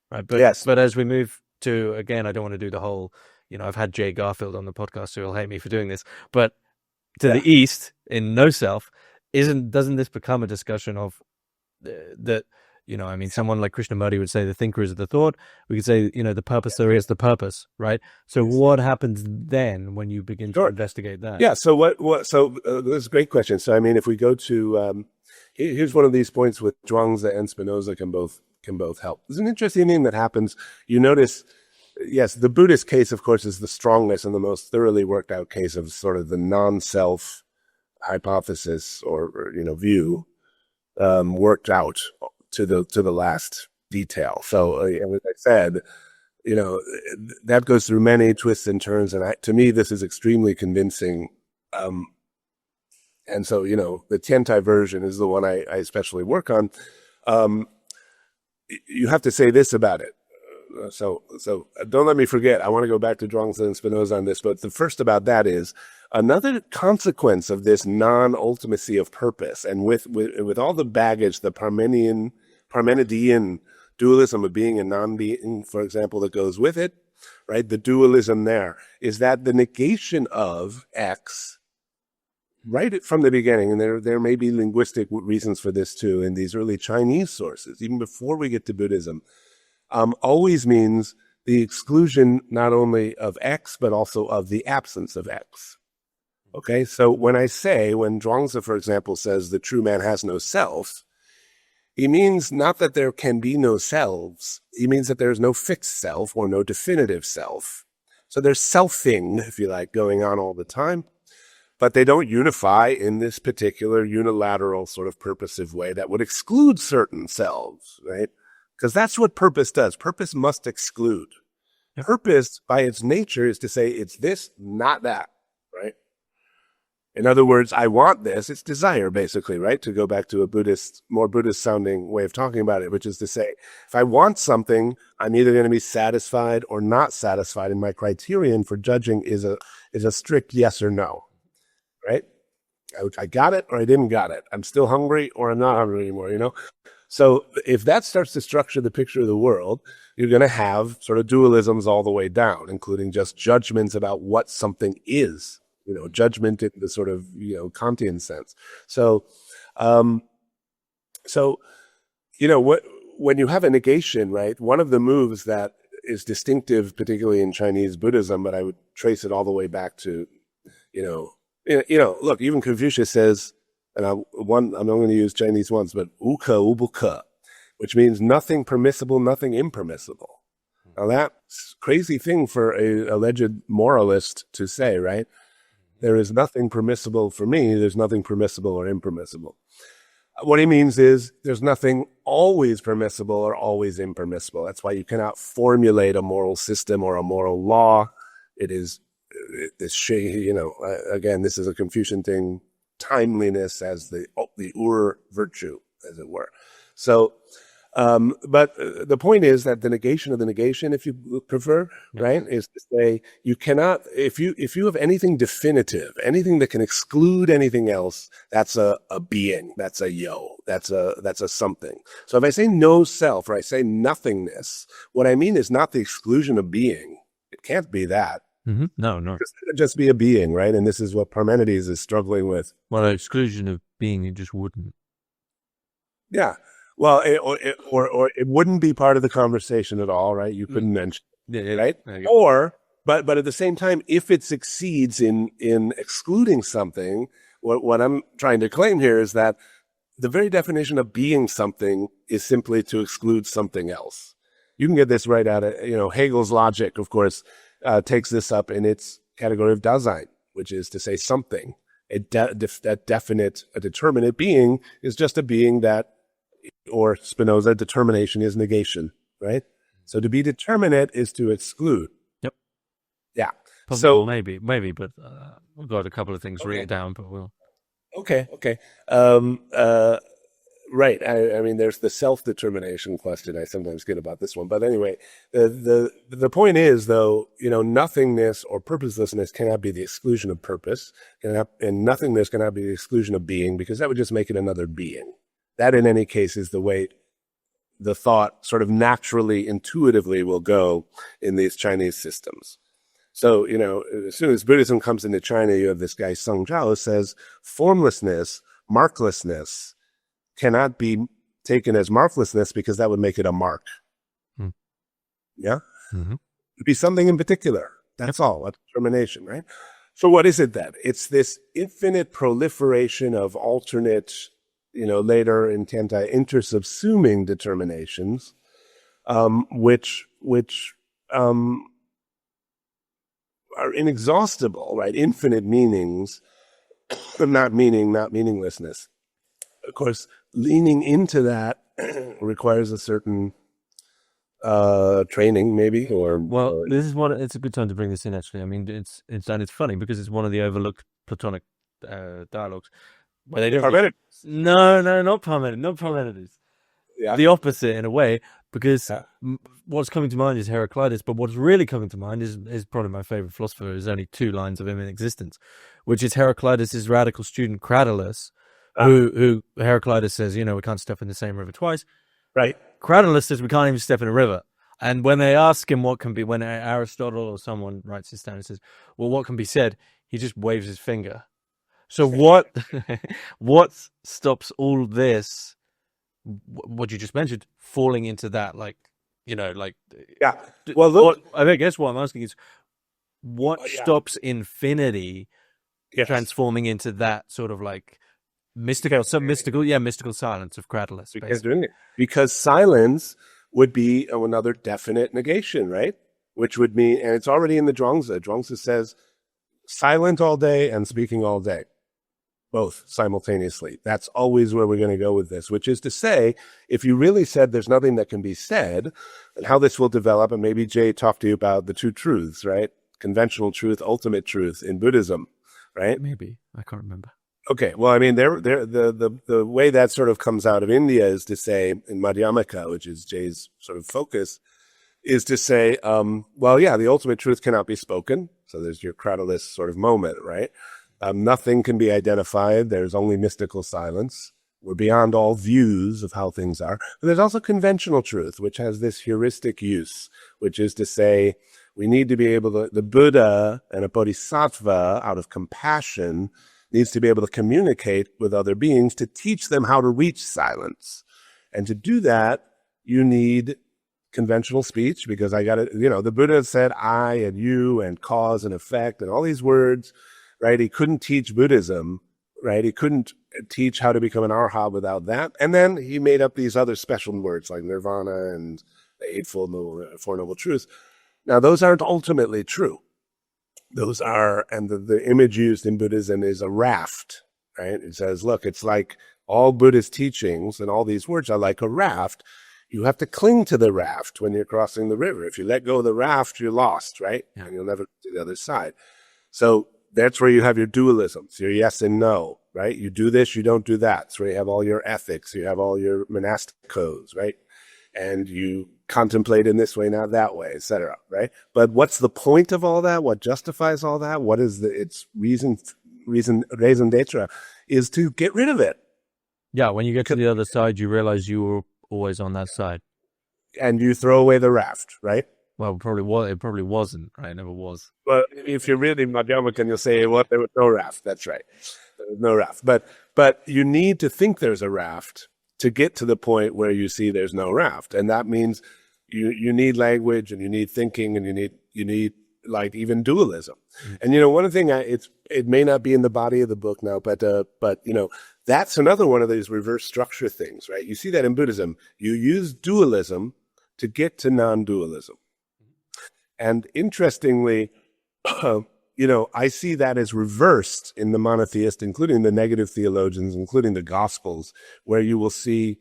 right? But yes. But as we move to, again, I don't want to do the whole, I've had Jay Garfield on the podcast, so he'll hate me for doing this. But to the east, in no self, doesn't this become a discussion of that? I mean, someone like Krishnamurti would say the thinker is the thought. We could say, the purposer is the purpose, right? So what happens then when you begin to investigate that? Yeah. So So that's a great question. So I mean, if we go to here's one of these points with Zhuangzi and Spinoza can both help. There's an interesting thing that happens. You notice, yes, the Buddhist case, of course, is the strongest and the most thoroughly worked out case of sort of the non-self hypothesis or view worked out to the last detail. So as I said, that goes through many twists and turns, and to me, this is extremely convincing. And so, the Tiantai version is the one I especially work on. You have to say this about it. So don't let me forget. I want to go back to Zhuangzi and Spinoza on this, but the first about that is another consequence of this non-ultimacy of purpose, and with all the baggage, the Parmenidean dualism of being and non-being, for example, that goes with it, right? The dualism there is that the negation of X right from the beginning, and there may be linguistic reasons for this too in these early Chinese sources, even before we get to Buddhism, always means the exclusion not only of X, but also of the absence of X. Okay, so when Zhuangzi, for example, says the true man has no self, he means not that there can be no selves, he means that there's no fixed self or no definitive self. So there's selfing, if you like, going on all the time. But they don't unify in this particular unilateral sort of purposive way that would exclude certain selves, right? Because that's what purpose does. Purpose must exclude. Yep. Purpose, by its nature, is to say it's this, not that, right? In other words, I want this. It's desire, basically, right? To go back to a more Buddhist-sounding way of talking about it, which is to say, if I want something, I'm either going to be satisfied or not satisfied, and my criterion for judging is a strict yes or no. Right? I got it or I didn't got it. I'm still hungry or I'm not hungry anymore, So if that starts to structure the picture of the world, you're going to have sort of dualisms all the way down, including just judgments about what something is, judgment in the sort of, Kantian sense. So, when you have a negation, right, one of the moves that is distinctive, particularly in Chinese Buddhism, but I would trace it all the way back to, look, even Confucius says, and I'm not going to use Chinese ones, but uke ubuke, which means nothing permissible, nothing impermissible. Now that's a crazy thing for a alleged moralist to say, right? There is nothing permissible for me. There's nothing permissible or impermissible. What he means is there's nothing always permissible or always impermissible. That's why you cannot formulate a moral system or a moral law. It is this, again, this is a Confucian thing timeliness as the virtue, as it were. So, but the point is that the negation of the negation, if you prefer, right, is to say you cannot, if you have anything definitive, anything that can exclude anything else, that's a being, that's a yo, that's a something. So if I say no self or I say nothingness, what I mean is not the exclusion of being. It can't be that. Mm-hmm. No. It'd just be a being, right? And this is what Parmenides is struggling with. Well, an exclusion of being, it just wouldn't. Yeah. Well, it wouldn't be part of the conversation at all, right? You couldn't mention, right? Or, but at the same time, if it succeeds in excluding something, what I'm trying to claim here is that the very definition of being something is simply to exclude something else. You can get this right out of, Hegel's logic, of course, takes this up in its category of Dasein, which is to say something. A determinate being is just a being that, or Spinoza, determination is negation, right? So to be determinate is to exclude. Yep. Yeah. So maybe, but we've got a couple of things written down, but we'll. Okay. Right. I mean, there's the self-determination question. I sometimes get about this one, but anyway, the point is, though, nothingness or purposelessness cannot be the exclusion of purpose, and nothingness cannot be the exclusion of being, because that would just make it another being. That, in any case, is the way the thought sort of naturally, intuitively will go in these Chinese systems. So, as soon as Buddhism comes into China, you have this guy, Song Zhao, who says formlessness, marklessness, cannot be taken as marklessness because that would make it a mark. Yeah? Mm-hmm. It'd be something in particular. That's all, a determination, right? So what is it then? It's this infinite proliferation of alternate, later intenti intersubsuming determinations, which are inexhaustible, right? Infinite meanings, but not meaninglessness. Of course, leaning into that requires a certain training, maybe, this is it's a good time to bring this in. Actually, I mean, it's funny because it's one of the overlooked Platonic dialogues where they don't. Parmenides. No, not Parmenides. Yeah. The opposite in a way, because what's coming to mind is Heraclitus, but what's really coming to mind is probably my favorite philosopher. There's only two lines of him in existence, which is Heraclitus's radical student Cratylus. Who Heraclitus says, we can't step in the same river twice. Right. Cratylus says we can't even step in a river. And when they ask him what can be, when Aristotle or someone writes this down and says, well, what can be said? He just waves his finger. So what stops all this, what you just mentioned, falling into that, yeah. Well, look, I guess what I'm asking is, what stops infinity transforming into that sort of mystical silence of Cratylus. Because silence would be another definite negation, right? Which would mean, and it's already in the Zhuangzi. Zhuangzi says silent all day and speaking all day, both simultaneously. That's always where we're going to go with this, which is to say, if you really said there's nothing that can be said, and how this will develop, and maybe Jay talked to you about the two truths, right? Conventional truth, ultimate truth in Buddhism, right? Maybe. I can't remember. Okay, well, I mean, the way that sort of comes out of India is to say, in Madhyamaka, which is Jay's sort of focus, is to say, the ultimate truth cannot be spoken. So there's your Cratylus sort of moment, right? Nothing can be identified. There's only mystical silence. We're beyond all views of how things are. But there's also conventional truth, which has this heuristic use, which is to say, we need to be able to, the Buddha and a bodhisattva, out of compassion, needs to be able to communicate with other beings to teach them how to reach silence. And to do that, you need conventional speech, because the Buddha said I and you and cause and effect and all these words, right? He couldn't teach Buddhism, right? He couldn't teach how to become an arhat without that. And then he made up these other special words like nirvana and the Eightfold Four Noble Truths. Now, those aren't ultimately true. Those are, and the image used in Buddhism is a raft, right? It says, look, it's like all Buddhist teachings and all these words are like a raft. You have to cling to the raft when you're crossing the river. If you let go of the raft, you're lost, right? Yeah. And you'll never get to the other side. So that's where you have your dualisms, your yes and no, right? You do this, you don't do that. So you have all your ethics, you have all your monastic codes, right? And you contemplate in this way, not that way, etc. Right? But what's the point of all that? What justifies all that? What is its raison d'etre? Is to get rid of it. Yeah, when you get to the other side, you realize you were always on that side. And you throw away the raft, right? Well, it probably wasn't, right? It never was. Well, if you're really Madhyamikan, you'll say, well, there was no raft. That's right. There was no raft. But you need to think there's a raft to get to the point where you see there's no raft. And that means you need language, and you need thinking, and you need like even dualism. And one thing it may not be in the body of the book now, but that's another one of these reverse structure things, right? You see that in Buddhism. You use dualism to get to non-dualism. And interestingly, I see that as reversed in the monotheist, including the negative theologians, including the Gospels, where you will see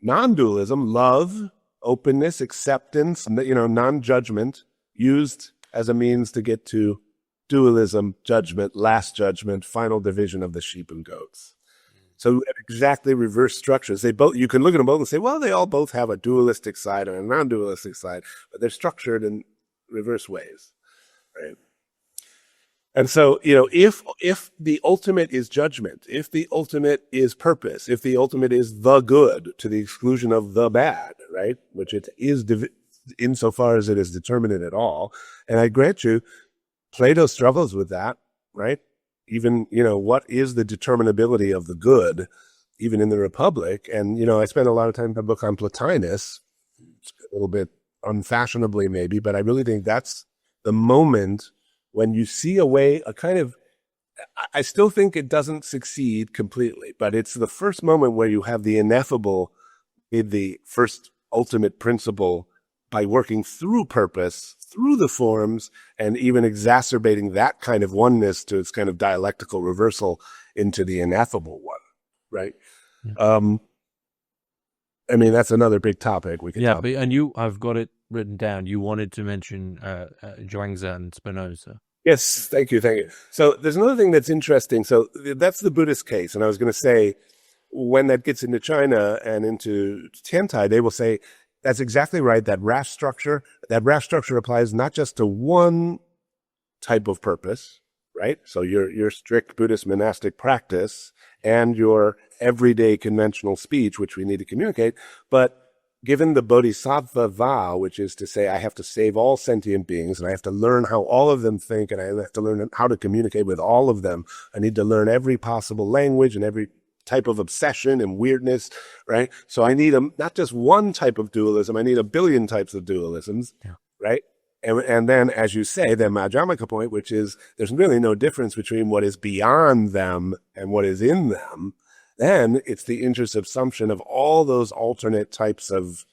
non-dualism, love, openness, acceptance, non-judgment, used as a means to get to dualism, judgment, last judgment, final division of the sheep and goats. So exactly reverse structures. You can look at them both and say, well, they all both have a dualistic side and a non-dualistic side, but they're structured in reverse ways, right? And so, if the ultimate is judgment, if the ultimate is purpose, if the ultimate is the good to the exclusion of the bad, right? Which it is insofar as it is determinate at all. And I grant you, Plato struggles with that, right? Even, what is the determinability of the good, even in the Republic? And, I spent a lot of time in the book on Plotinus, a little bit unfashionably maybe, but I really think that's the moment when you see I still think it doesn't succeed completely, but it's the first moment where you have the ineffable, the first ultimate principle by working through purpose, through the forms, and even exacerbating that kind of oneness to its kind of dialectical reversal into the ineffable one, right? Yeah. That's another big topic. I've got it written down. You wanted to mention Zhuangzi and Spinoza. Yes, thank you. So there's another thing that's interesting. So that's the Buddhist case. And I was going to say, when that gets into China and into Tiantai, they will say, that's exactly right, that raft structure applies not just to one type of purpose, right? So your strict Buddhist monastic practice and your everyday conventional speech, which we need to communicate, but given the bodhisattva vow, which is to say I have to save all sentient beings, and I have to learn how all of them think, and I have to learn how to communicate with all of them. I need to learn every possible language and every type of obsession and weirdness, right? So I need not just one type of dualism, I need a billion types of dualisms, right? And then, as you say, the Madhyamaka point, which is there's really no difference between what is beyond them and what is in them. Then it's the intersubsumption of all those alternate types of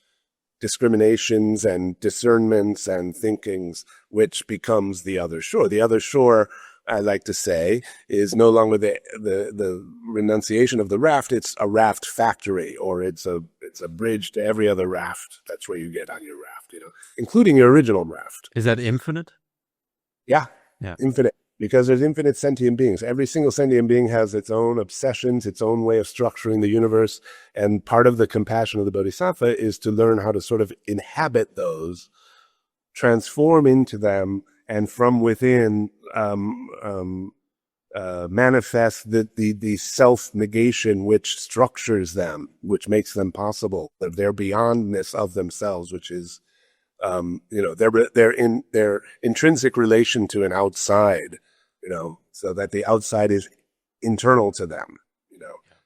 discriminations and discernments and thinkings, which becomes the other shore. The other shore, I like to say, is no longer the renunciation of the raft. It's a raft factory, or it's a bridge to every other raft. That's where you get on your raft, including your original raft. Is that infinite? Yeah. Infinite. Because there's infinite sentient beings. Every single sentient being has its own obsessions, its own way of structuring the universe. And part of the compassion of the Bodhisattva is to learn how to sort of inhabit those, transform into them, and from within manifest the self-negation which structures them, which makes them possible, their beyondness of themselves, which is their intrinsic relation to an outside, so that the outside is internal to them,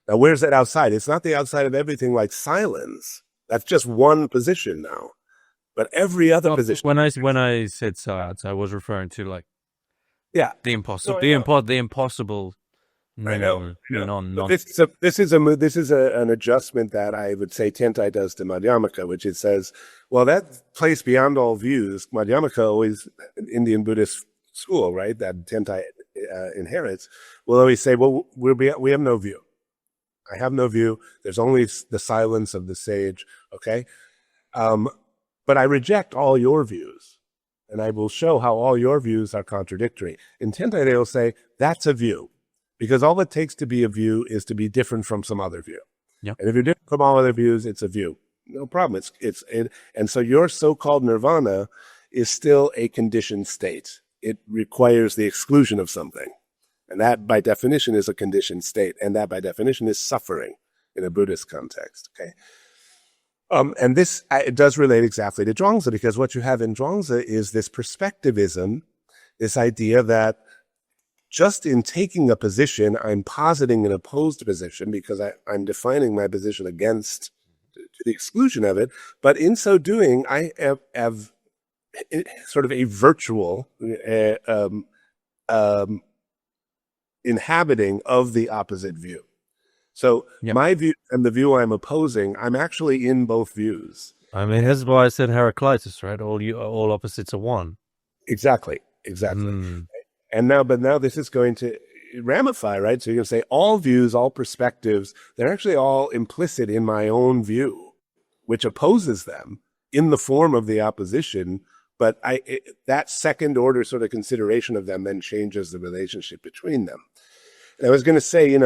Now, where's that outside? It's not the outside of everything like silence. That's just one position now. But every other position. When I said silence, I was referring to the impossible, the impossible. I know. This is an adjustment that I would say Tiantai does to Madhyamaka, which it says, well, that place beyond all views, Madhyamaka always, Indian Buddhist school, right, that Tiantai inherits, will always say, well, we have no view. I have no view. There's only the silence of the sage, okay? But I reject all your views, and I will show how all your views are contradictory. In Tiantai, they will say, that's a view. because all it takes to be a view is to be different from some other view. Yeah. And if you're different from all other views, it's a view. No problem. And so your so-called nirvana is still a conditioned state. It requires the exclusion of something. And that, by definition, is a conditioned state. And that, by definition, is suffering in a Buddhist context. Okay. And this, it does relate exactly to Zhuangzi, because what you have in Zhuangzi is this perspectivism, this idea that just in taking a position, I'm positing an opposed position because I'm defining my position against, to the exclusion of it. But in so doing, I have sort of a virtual inhabiting of the opposite view. So my view and the view I'm opposing, I'm actually in both views. I mean, that's why I said Heraclitus, right? All opposites are one. Exactly. And now this is going to ramify, right? So you're going to say all views, all perspectives, they're actually all implicit in my own view, which opposes them in the form of the opposition. But that second order sort of consideration of them then changes the relationship between them. And I was going to say,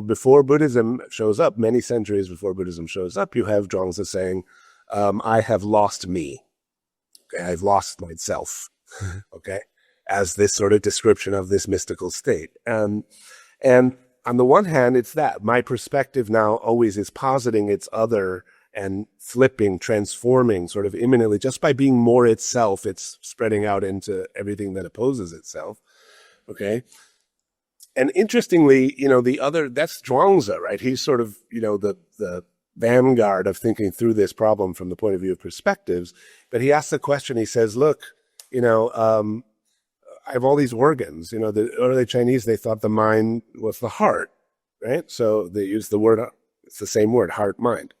before Buddhism shows up, many centuries before Buddhism shows up, you have Zhuangzi saying, I have lost me. Okay, I've lost myself. Okay, as this sort of description of this mystical state. And on the one hand, it's that my perspective now always is positing its other and flipping, transforming sort of imminently, just by being more itself, it's spreading out into everything that opposes itself. Okay. And interestingly, that's Zhuangzi, right? He's sort of, the vanguard of thinking through this problem from the point of view of perspectives. But he asks the question, he says, look, I have all these organs. The early Chinese, they thought the mind was the heart, right? So they use the word, it's the same word, heart, mind.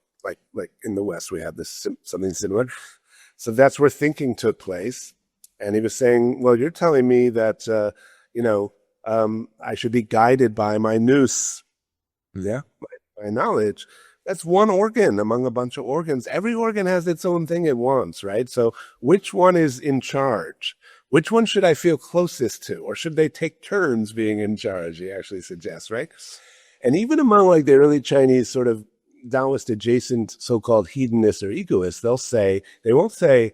Like in the West, we have this something similar. So that's where thinking took place. And he was saying, well, you're telling me that, I should be guided by my nous. Yeah. My knowledge. That's one organ among a bunch of organs. Every organ has its own thing it wants, right? So which one is in charge? Which one should I feel closest to? Or should they take turns being in charge, he actually suggests, right? And even among like the early Chinese sort of Taoist adjacent so-called hedonists or egoists, they won't say,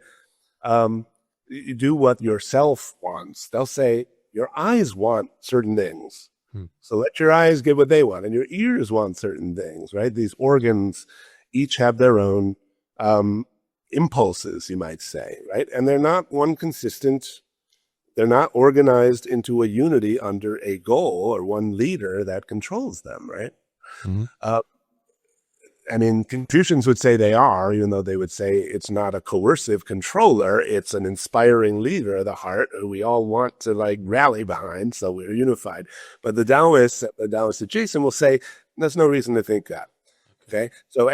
you do what yourself wants. They'll say, your eyes want certain things. So let your eyes get what they want, and your ears want certain things, right? These organs each have their own impulses, you might say, right? And they're not one consistent, they're not organized into a unity under a goal or one leader that controls them, right? Confucians would say they are, even though they would say it's not a coercive controller, it's an inspiring leader of the heart who we all want to rally behind, so we're unified. But the Taoists adjacent will say there's no reason to think that. Okay, so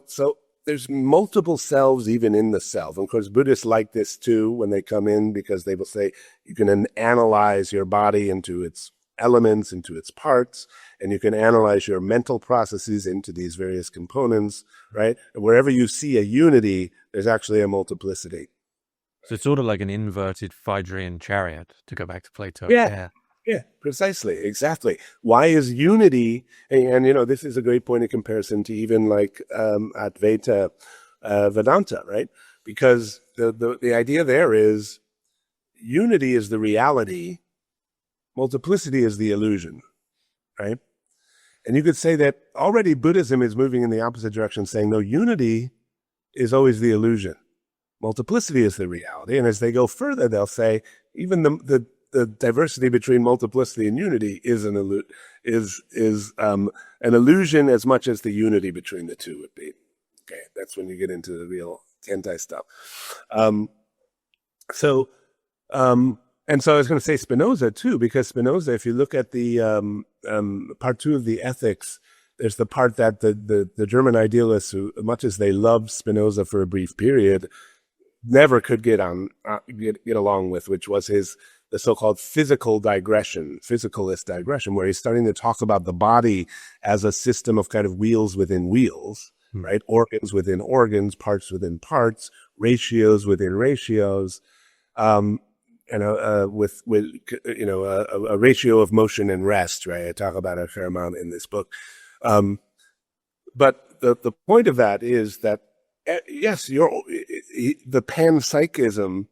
so there's multiple selves even in the self. And of course, Buddhists like this too when they come in, because they will say you can analyze your body into its elements, into its parts, and you can analyze your mental processes into these various components, right? And wherever you see a unity, there's actually a multiplicity. So it's sort of like an inverted Phaedrian chariot, to go back to Plato. Yeah, precisely, exactly. Why is unity, and this is a great point of comparison to even Advaita Vedanta, right? Because the idea there is unity is the reality, multiplicity is the illusion, right? And you could say that already Buddhism is moving in the opposite direction, saying, no, unity is always the illusion. Multiplicity is the reality. And as they go further, they'll say, even the diversity between multiplicity and unity is an illusion as much as the unity between the two would be. Okay, that's when you get into the real Tentai stuff. And so I was going to say Spinoza too, because Spinoza, if you look at the part 2 of the Ethics, there's the part that the German idealists, who, much as they loved Spinoza for a brief period, never could get along with, which was the so-called physicalist digression, where he's starting to talk about the body as a system of kind of wheels within wheels, right? Organs within organs, parts within parts, ratios within ratios. with a ratio of motion and rest, right? I talk about it a fair amount in this book. But the point of that is that, yes, the panpsychism,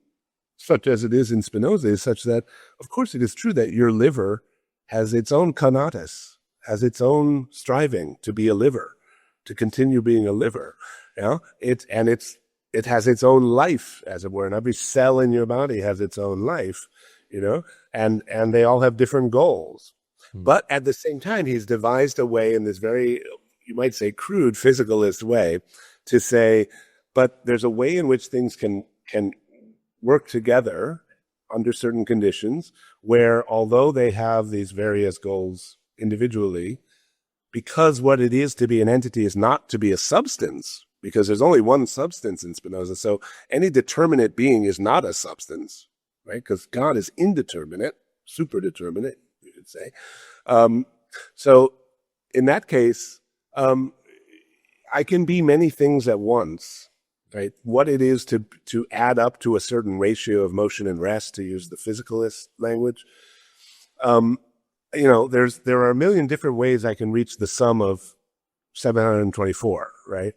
such as it is in Spinoza, is such that, of course, it is true that your liver has its own conatus, has its own striving to be a liver, to continue being a liver. It has its own life, as it were, and every cell in your body has its own life, and they all have different goals. But at the same time, he's devised a way in this very, you might say, crude physicalist way to say, but there's a way in which things can work together under certain conditions where, although they have these various goals individually, because what it is to be an entity is not to be a substance, because there's only one substance in Spinoza, so any determinate being is not a substance, right? Because God is indeterminate, superdeterminate, you could say. So in that case, I can be many things at once, right? What it is to add up to a certain ratio of motion and rest, to use the physicalist language. There are a million different ways I can reach the sum of 724, right? It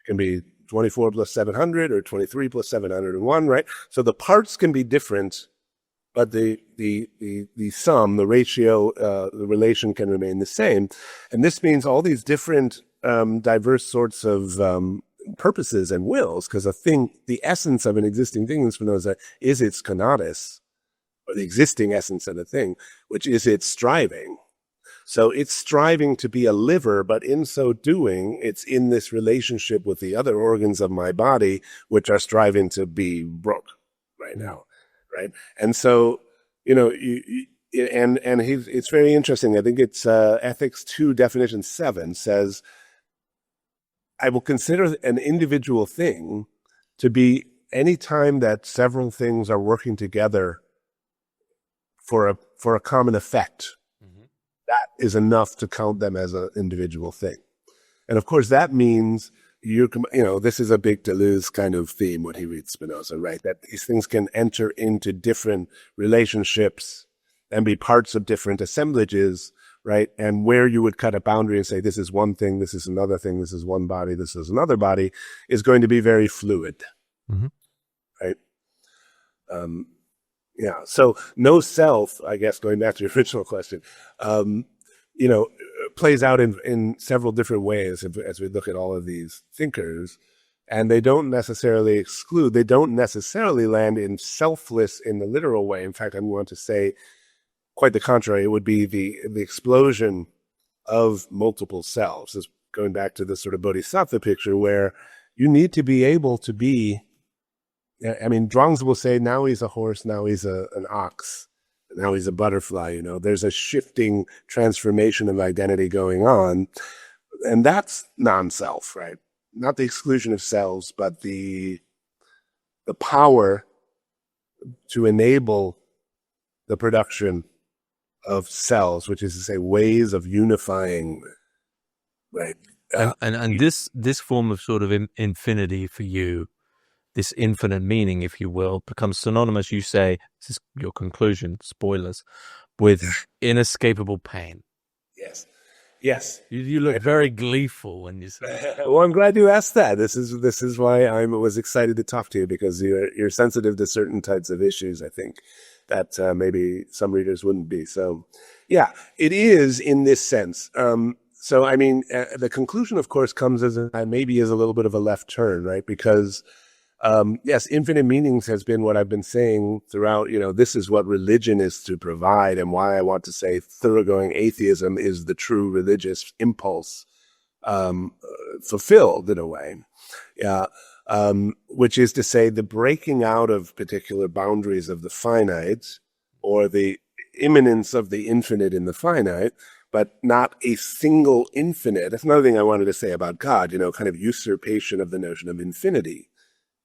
can be 24 plus 700 or 23 plus 701, right? So the parts can be different, but the sum, the ratio, the relation can remain the same. And this means all these different diverse sorts of purposes and wills, because the essence of an existing thing in Spinoza is its conatus, or the existing essence of the thing, which is its striving. So it's striving to be a liver, but in so doing, it's in this relationship with the other organs of my body, which are striving to be Brook right now, right? And so, it's very interesting. I think it's Ethics 2, definition 7 says, I will consider an individual thing to be any time that several things are working together for a common effect. That is enough to count them as an individual thing. And of course, that means this is a big Deleuze kind of theme when he reads Spinoza, right? That these things can enter into different relationships and be parts of different assemblages, right? And where you would cut a boundary and say, this is one thing, this is another thing, this is one body, this is another body, is going to be very fluid, right? So no self, I guess, going back to your original question, plays out in several different ways as we look at all of these thinkers, and they don't necessarily exclude, they don't necessarily land in selfless in the literal way. In fact, I want to say quite the contrary. It would be the explosion of multiple selves. It's going back to this sort of bodhisattva picture where you need to be able to be, I mean, Zhuangzi will say, now he's a horse, now he's an ox, now he's a butterfly, There's a shifting transformation of identity going on. And that's non-self, right? Not the exclusion of selves, but the power to enable the production of cells, which is to say ways of unifying, right? And this form of sort of infinity for you, this infinite meaning, if you will, becomes synonymous, you say, this is your conclusion, spoilers, with inescapable pain. Yes. You look very gleeful when you say that. Well, I'm glad you asked that. This is why I was excited to talk to you, because you're sensitive to certain types of issues, I think, that maybe some readers wouldn't be. So, yeah, it is in this sense. So, I mean, the conclusion, of course, comes as maybe as a little bit of a left turn, right? Because yes, infinite meanings has been what I've been saying throughout, this is what religion is to provide, and why I want to say thoroughgoing atheism is the true religious impulse fulfilled in a way. Which is to say the breaking out of particular boundaries of the finite, or the immanence of the infinite in the finite, but not a single infinite. That's another thing I wanted to say about God, kind of usurpation of the notion of infinity.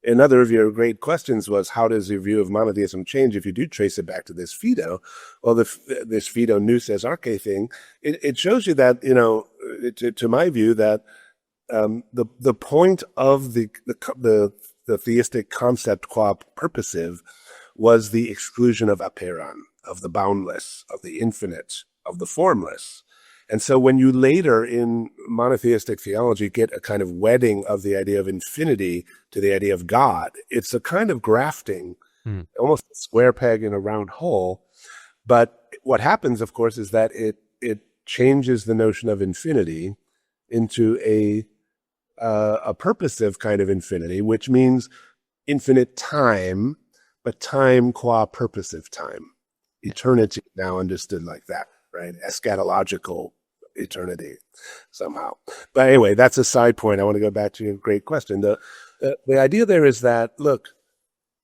Another of your great questions was, how does your view of monotheism change if you do trace it back to this Phaedo? Well, this Phaedo nous as arche thing, it shows you that, to my view, that the point of the theistic concept qua purposive was the exclusion of apeiron, of the boundless, of the infinite, of the formless. And so when you later in monotheistic theology get a kind of wedding of the idea of infinity to the idea of God, it's a kind of grafting, almost a square peg in a round hole. But what happens, of course, is that it changes the notion of infinity into a purposive kind of infinity, which means infinite time, but time qua purposive time. Eternity now understood like that, right? Eschatological eternity somehow. But anyway, that's a side point. I want to go back to your great question. The idea there is that, look,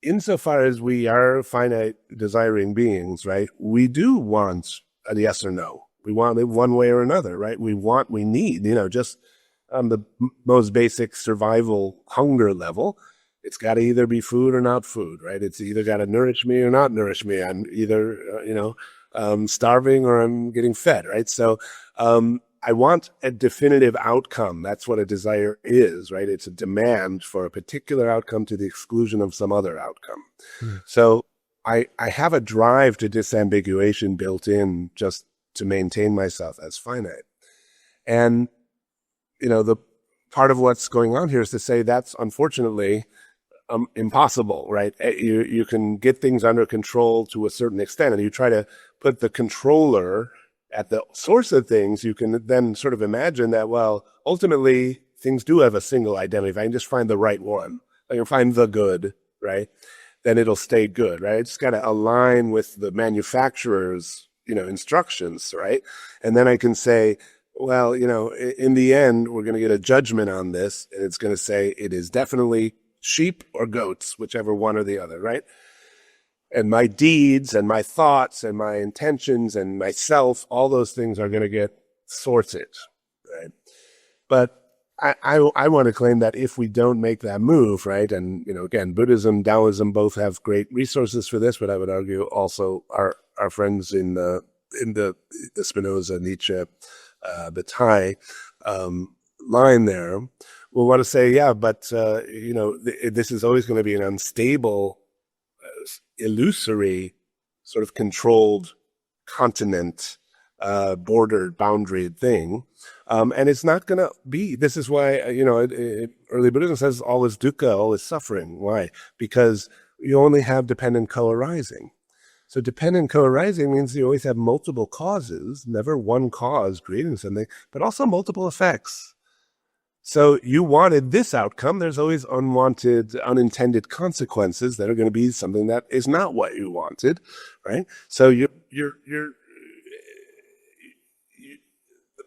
insofar as we are finite desiring beings, right, we do want a yes or no. We want it one way or another, right? We need, just on the most basic survival hunger level, it's got to either be food or not food, right? It's either got to nourish me or not nourish me. I'm either, starving or I'm getting fed, right? So I want a definitive outcome. That's what a desire is, right? It's a demand for a particular outcome to the exclusion of some other outcome. So I have a drive to disambiguation built in just to maintain myself as finite. And, the part of what's going on here is to say that's unfortunately impossible, right? You can get things under control to a certain extent, and you try to put the controller at the source of things. You can then sort of imagine that, well, ultimately things do have a single identity. If I can just find the right one, I can find the good, right? Then it'll stay good, right? It's got to align with the manufacturer's, instructions, right? And then I can say, well, in the end, we're going to get a judgment on this, and it's going to say it is definitely sheep or goats, whichever one or the other, right? And my deeds and my thoughts and my intentions and myself, all those things are going to get sorted, right? But I want to claim that if we don't make that move, right, and again, Buddhism, Taoism both have great resources for this, but I would argue also our friends in the Spinoza, Nietzsche, Bataille line there will want to say, yeah, but this is always going to be an unstable, illusory, sort of controlled continent, bordered, boundaried thing. And it's not going to be. This is why, early Buddhism says all is dukkha, all is suffering. Why? Because you only have dependent co-arising. So dependent co-arising means you always have multiple causes, never one cause creating something, but also multiple effects. So you wanted this outcome. There's always unwanted, unintended consequences that are going to be something that is not what you wanted, right? So the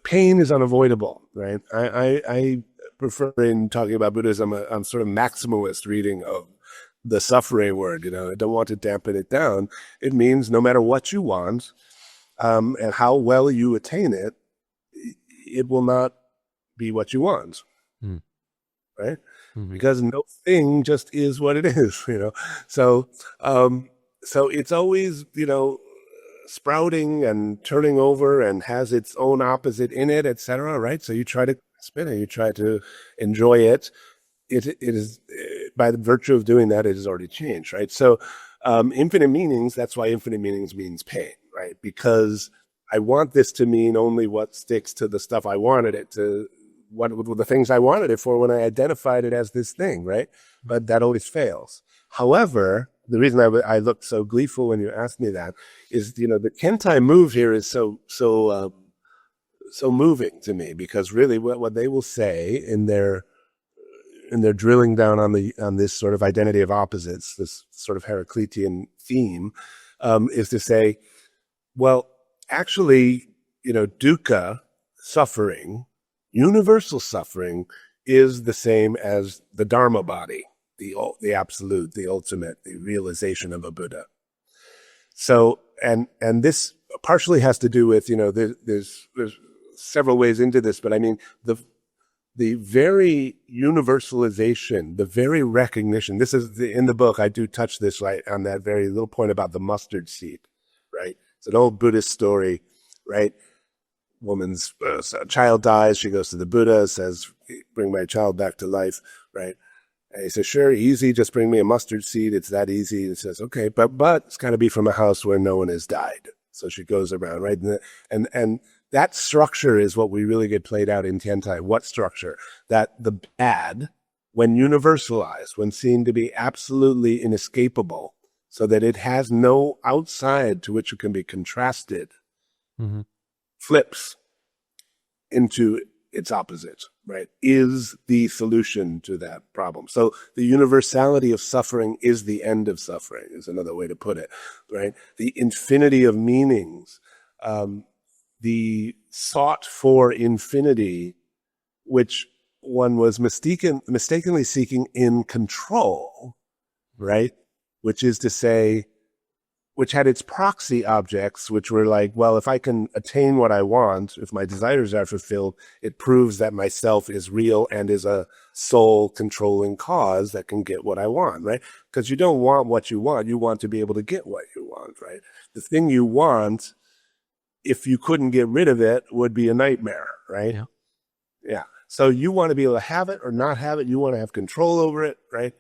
pain is unavoidable, right? I prefer, in talking about Buddhism, a sort of maximalist reading of the suffering word. I don't want to dampen it down. It means no matter what you want, and how well you attain it, it will not be what you want, right? Because no thing just is what it is, So, so it's always, sprouting and turning over and has its own opposite in it, etc. Right? So you try to spin it, you try to enjoy it. It is, by the virtue of doing that, it has already changed, right? So, infinite meanings. That's why infinite meanings means pain, right? Because I want this to mean only what sticks to the stuff I wanted it to, what were the things I wanted it for when I identified it as this thing, right? But that always fails. However, the reason I looked so gleeful when you asked me that is, the Kentai move here is so moving to me, because really what they will say in their drilling down on this sort of identity of opposites, this sort of Heraclitean theme, is to say, well, actually, dukkha, suffering, universal suffering, is the same as the Dharma body, the absolute, the ultimate, the realization of a Buddha. So, and this partially has to do with, there's several ways into this, but I mean, the very universalization, the very recognition, this is in the book, I do touch this right on that very little point about the mustard seed, right? It's an old Buddhist story, right? Woman's child dies, she goes to the Buddha, says, bring my child back to life, right? And he says, sure, easy, just bring me a mustard seed. It's that easy. It says, okay, but it's got to be from a house where no one has died. So she goes around, right? And that structure is what we really get played out in Tiantai. What structure? That the bad, when universalized, when seen to be absolutely inescapable, so that it has no outside to which it can be contrasted, flips into its opposite, right? Is the solution to that problem. So the universality of suffering is the end of suffering, is another way to put it, right? The infinity of meanings, the sought for infinity, which one was mistakenly seeking in control, right? Which is to say, which had its proxy objects, which were like, well, if I can attain what I want, if my desires are fulfilled, it proves that myself is real and is a soul controlling cause that can get what I want, right? Because you don't want what you want to be able to get what you want, right? The thing you want, if you couldn't get rid of it, would be a nightmare, right? Yeah. So you want to be able to have it or not have it. You want to have control over it, right?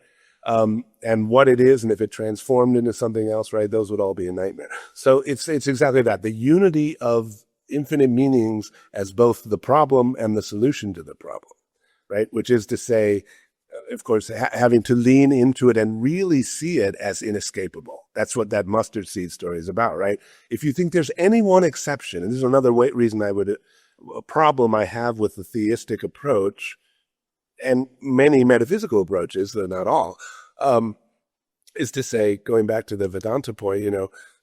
And what it is, and if it transformed into something else, right, those would all be a nightmare. So it's exactly that. The unity of infinite meanings as both the problem and the solution to the problem, right? Which is to say, of course, having to lean into it and really see it as inescapable. That's what that mustard seed story is about, right? If you think there's any one exception, and this is another reason a problem I have with the theistic approach, and many metaphysical approaches, though not all, is to say, going back to the Vedanta point,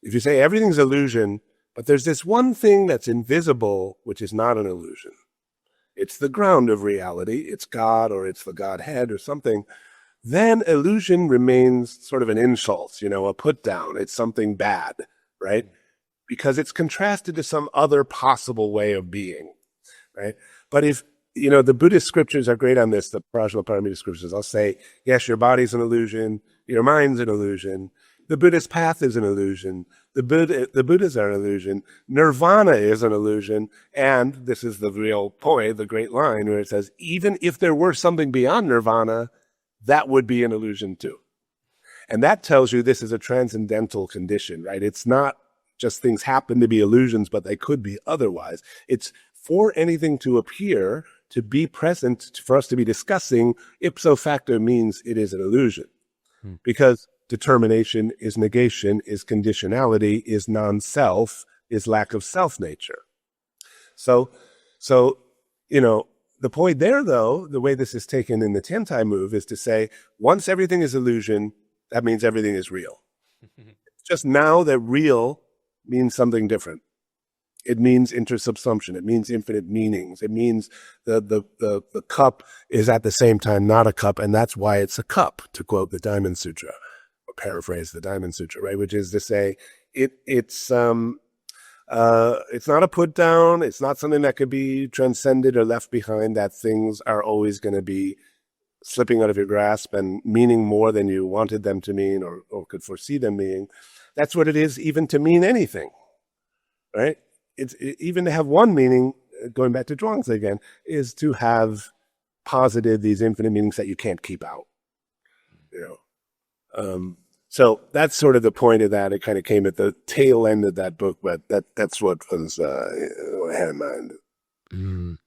if you say everything's illusion, but there's this one thing that's invisible, which is not an illusion. It's the ground of reality. It's God, or it's the Godhead or something. Then illusion remains sort of an insult, a put down. It's something bad, right? Because it's contrasted to some other possible way of being, right? But if the Buddhist scriptures are great on this, the Prajnaparamita scriptures. I'll say, yes, your body's an illusion, your mind's an illusion, the Buddhist path is an illusion, the Buddhas are an illusion, nirvana is an illusion, and this is the real point, the great line where it says, even if there were something beyond nirvana, that would be an illusion too. And that tells you this is a transcendental condition, right? It's not just things happen to be illusions, but they could be otherwise. It's for anything to appear, to be present, for us to be discussing, ipso facto means it is an illusion. Because determination is negation, is conditionality, is non-self, is lack of self-nature. So, the point there, though, the way this is taken in the Tiantai move is to say, once everything is illusion, that means everything is real. Just now that real means something different. It means intersubsumption. It means infinite meanings. It means the cup is at the same time not a cup, and that's why it's a cup, to quote the Diamond Sutra, or paraphrase the Diamond Sutra, right? Which is to say, it's not a put down. It's not something that could be transcended or left behind. That things are always going to be slipping out of your grasp and meaning more than you wanted them to mean or could foresee them meaning. That's what it is, even to mean anything, right? It's even to have one meaning, going back to Zhuangzi again, is to have posited these infinite meanings that you can't keep out. So that's sort of the point of that. It kind of came at the tail end of that book, but that's what was what I had in mind.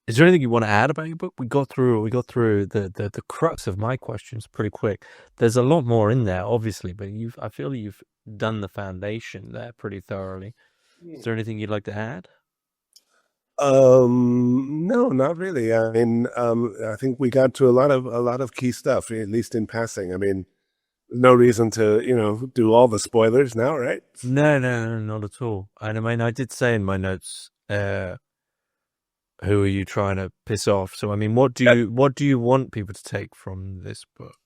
Is there anything you want to add about your book? We got through the crux of my questions pretty quick. There's a lot more in there, obviously, but I feel you've done the foundation there pretty thoroughly. Is there anything you'd like to add? No, not really. I mean, I think we got to a lot of key stuff, at least in passing. I mean, no reason to, do all the spoilers now, right? No, not at all. And I mean, I did say in my notes, who are you trying to piss off? So, I mean, what do you want people to take from this book?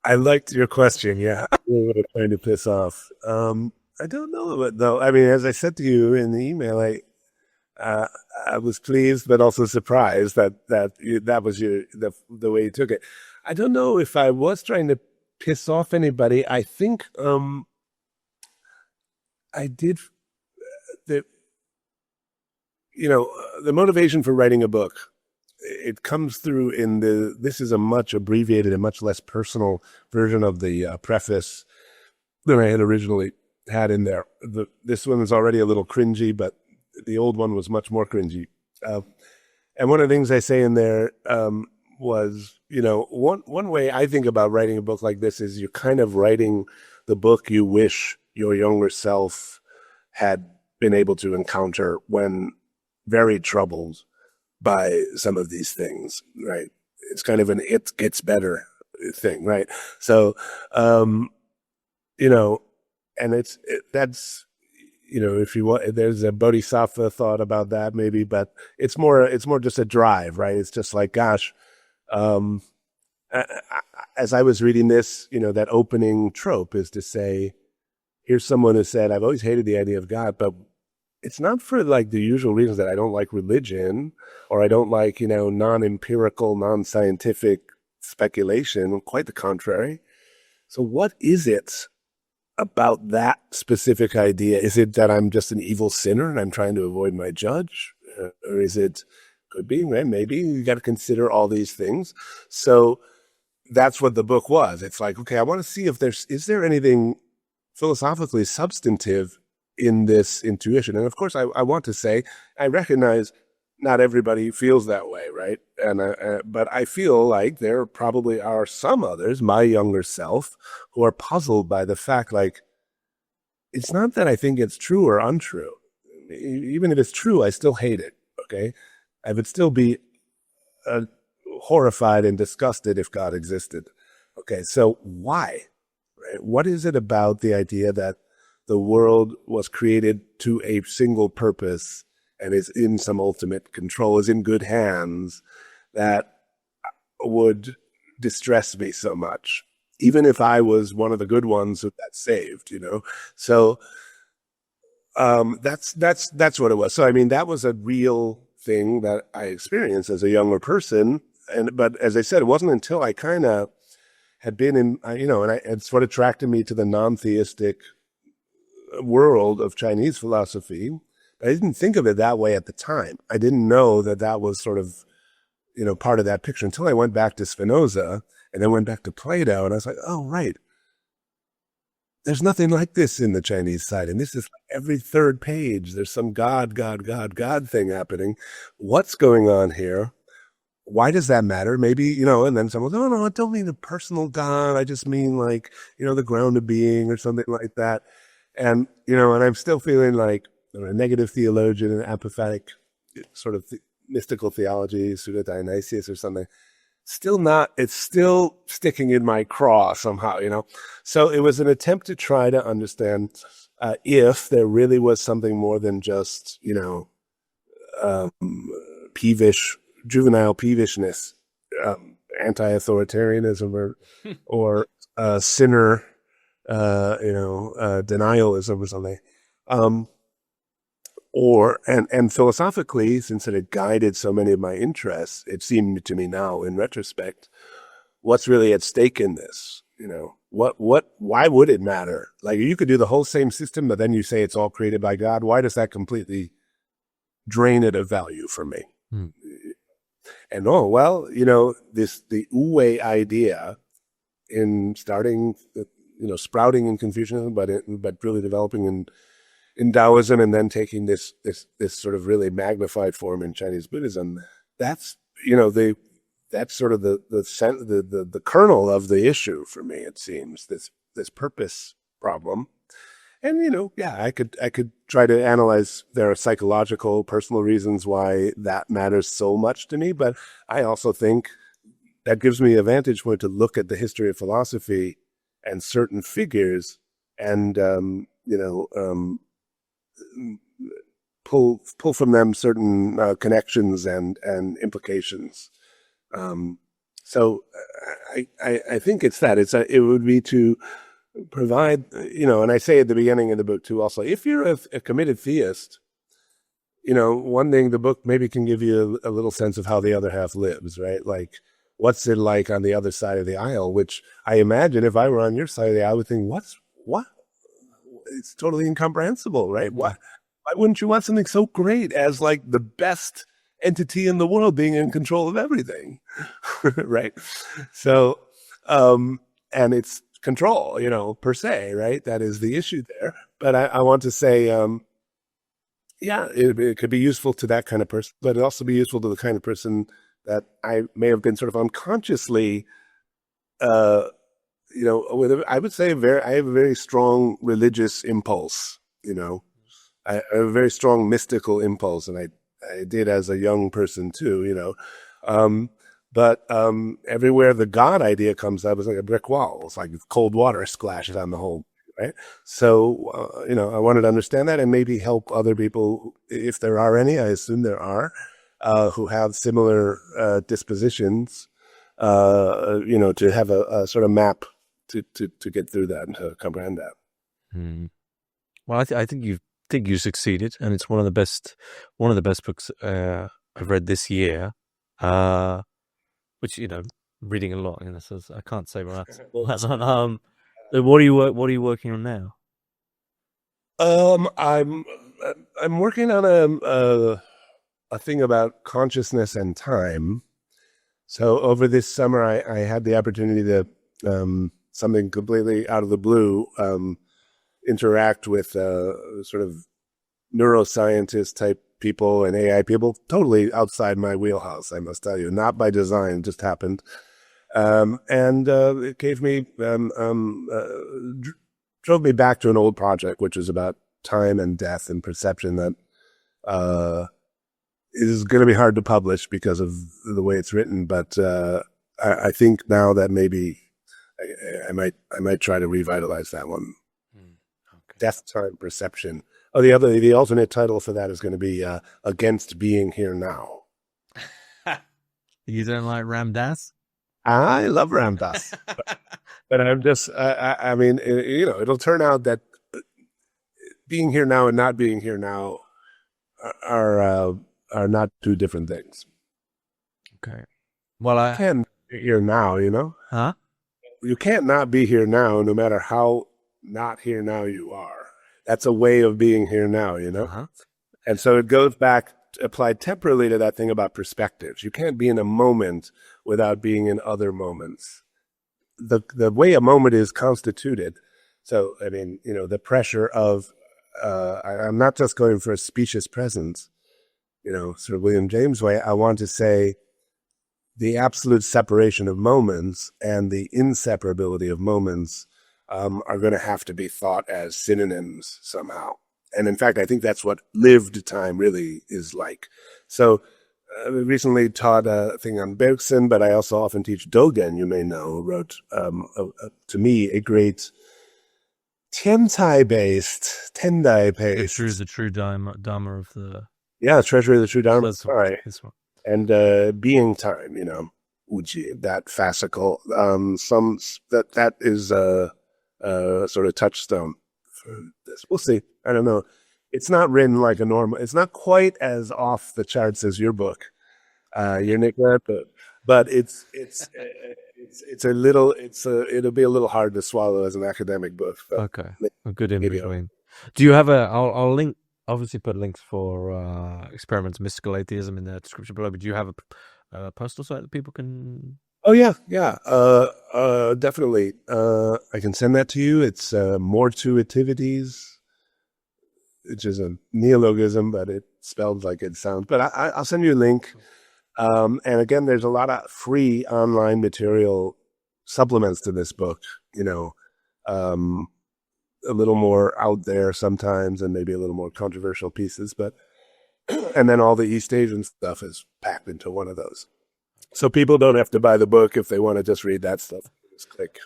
I liked your question. Yeah, who am I trying to piss off? I don't know, though. I mean, as I said to you in the email, I was pleased, but also surprised that was the way you took it. I don't know if I was trying to piss off anybody. I think I did. the motivation for writing a book, it comes through in this is a much abbreviated and much less personal version of the preface than I had originally had in there. This one is already a little cringy, but the old one was much more cringy. And one of the things I say in there was, one way I think about writing a book like this is you're kind of writing the book you wish your younger self had been able to encounter when very troubled by some of these things, right? It's kind of an it gets better thing, right? So, and that's, if you want, there's a bodhisattva thought about that maybe, but it's more just a drive, right? It's just like, gosh, as I was reading this, that opening trope is to say, here's someone who said, I've always hated the idea of God, but it's not for like the usual reasons that I don't like religion or I don't like, non-empirical, non-scientific speculation. Quite the contrary. So what is it about that specific idea? Is it that I'm just an evil sinner and I'm trying to avoid my judge? Or is it, could be, right? Maybe you got to consider all these things. So that's what the book was. It's like, okay, I want to see if is there anything philosophically substantive in this intuition. And of course, I want to say, I recognize not everybody feels that way, right? And but I feel like there probably are some others, my younger self, who are puzzled by the fact, like, it's not that I think it's true or untrue. Even if it's true, I still hate it, okay? I would still be horrified and disgusted if God existed. Okay, so why? Right? What is it about the idea that the world was created to a single purpose and is in some ultimate control, is in good hands, that would distress me so much, even if I was one of the good ones who got saved, So that's what it was. So I mean, that was a real thing that I experienced as a younger person. But as I said, it wasn't until I kind of had been in, and it's what attracted me to the non-theistic world of Chinese philosophy. I didn't think of it that way at the time. I didn't know that was sort of, part of that picture until I went back to Spinoza and then went back to Plato. And I was like, oh, right. There's nothing like this in the Chinese side. And this is every third page. There's some God thing happening. What's going on here? Why does that matter? Maybe, and then someone goes, oh, no, I don't mean a personal God. I just mean like, the ground of being or something like that. And, and I'm still feeling like a negative theologian, an apophatic sort of mystical theology, pseudo-Dionysius or something. It's still sticking in my craw somehow, So it was an attempt to try to understand if there really was something more than just, juvenile peevishness, anti-authoritarianism or sinner, denialism or something. And philosophically, since it had guided so many of my interests, it seemed to me now in retrospect, what's really at stake in this? Why would it matter? Like, you could do the whole same system, but then you say it's all created by God. Why does that completely drain it of value for me? And the Wu-Wei idea in starting, sprouting in Confucianism, but really developing in Taoism, and then taking this sort of really magnified form in Chinese Buddhism. That's that's sort of the kernel of the issue for me. It seems this purpose problem. And, I could try to analyze there are psychological, personal reasons why that matters so much to me. But I also think that gives me a vantage point to look at the history of philosophy and certain figures and, pull from them certain connections and implications. So I think it's that. It would be to provide, and I say at the beginning of the book too, also, if you're a committed theist, one thing the book maybe can give you a little sense of how the other half lives, right? Like, what's it like on the other side of the aisle, which I imagine if I were on your side of the aisle, I would think, what? It's totally incomprehensible, right? What? Why wouldn't you want something so great as like the best entity in the world being in control of everything? Right. So, and it's control, per se, right? That is the issue there. But I want to say, yeah, it could be useful to that kind of person, but it also be useful to the kind of person that I may have been sort of unconsciously, uh, I would say I have a very strong religious impulse, I have a very strong mystical impulse, and I did as a young person too, but everywhere the God idea comes up, it's like a brick wall. It's like cold water splashes on the whole, right? So, I wanted to understand that and maybe help other people, if there are any, I assume there are, who have similar dispositions, to have a sort of map to get through that and to comprehend that. Well, I think you succeeded, and it's one of the best books I've read this year. Which reading a lot, so I can't say what that's on. What are you working on now? I'm working on a thing about consciousness and time. So over this summer, I had the opportunity to something completely out of the blue interact with sort of neuroscientist type people and AI people, totally outside my wheelhouse, I must tell you. Not by design, it just happened. And it gave me, drove me back to an old project, which is about time and death and perception that is going to be hard to publish because of the way it's written. But I think now that maybe I might try to revitalize that one. Okay. Death, time, perception. Oh, the alternate title for that is going to be Against Being Here Now. You don't like Ram Dass? I love Ram Dass, but I'm just, I mean, it'll turn out that being here now and not being here now are not two different things. Okay. Well, I can be here now, Huh? You can't not be here now, no matter how not here now you are. That's a way of being here now, Uh-huh. And so it goes back, applied temporally to that thing about perspectives. You can't be in a moment without being in other moments. The way a moment is constituted. So, I mean, the pressure of, I'm not just going for a specious presence, sort of William James way. I want to say the absolute separation of moments and the inseparability of moments are going to have to be thought as synonyms somehow. And in fact, I think that's what lived time really is like. So I recently taught a thing on Bergson, but I also often teach Dogen, you may know, who wrote, to me, a great Tendai-based. The true Dharma of the... Yeah, Treasury of the True Dharma. Sorry. This one. And being time, Uji, that fascicle. That is sort of touchstone for this. We'll see. I don't know. It's not written like a normal. It's not quite as off the charts as your book, your Nicola, but it's a little. It'll be a little hard to swallow as an academic book. Okay, a good in between. Do you have I'll link. Obviously, put links for Experiments Mystical Atheism in the description below. But do you have a postal site that people can? Oh yeah. Definitely. I can send that to you. It's Mortuitivities, which is a neologism, but it's spelled like it sounds. But I'll send you a link. And again, there's a lot of free online material supplements to this book. A little more out there sometimes, and maybe a little more controversial pieces, and then all the East Asian stuff is packed into one of those. So people don't have to buy the book if they want to just read that stuff. Just click.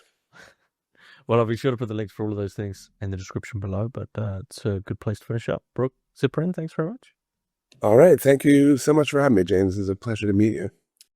Well, I'll be sure to put the links for all of those things in the description below, but it's a good place to finish up. Brook Ziporyn, thanks very much. All right. Thank you so much for having me, James. It's a pleasure to meet you.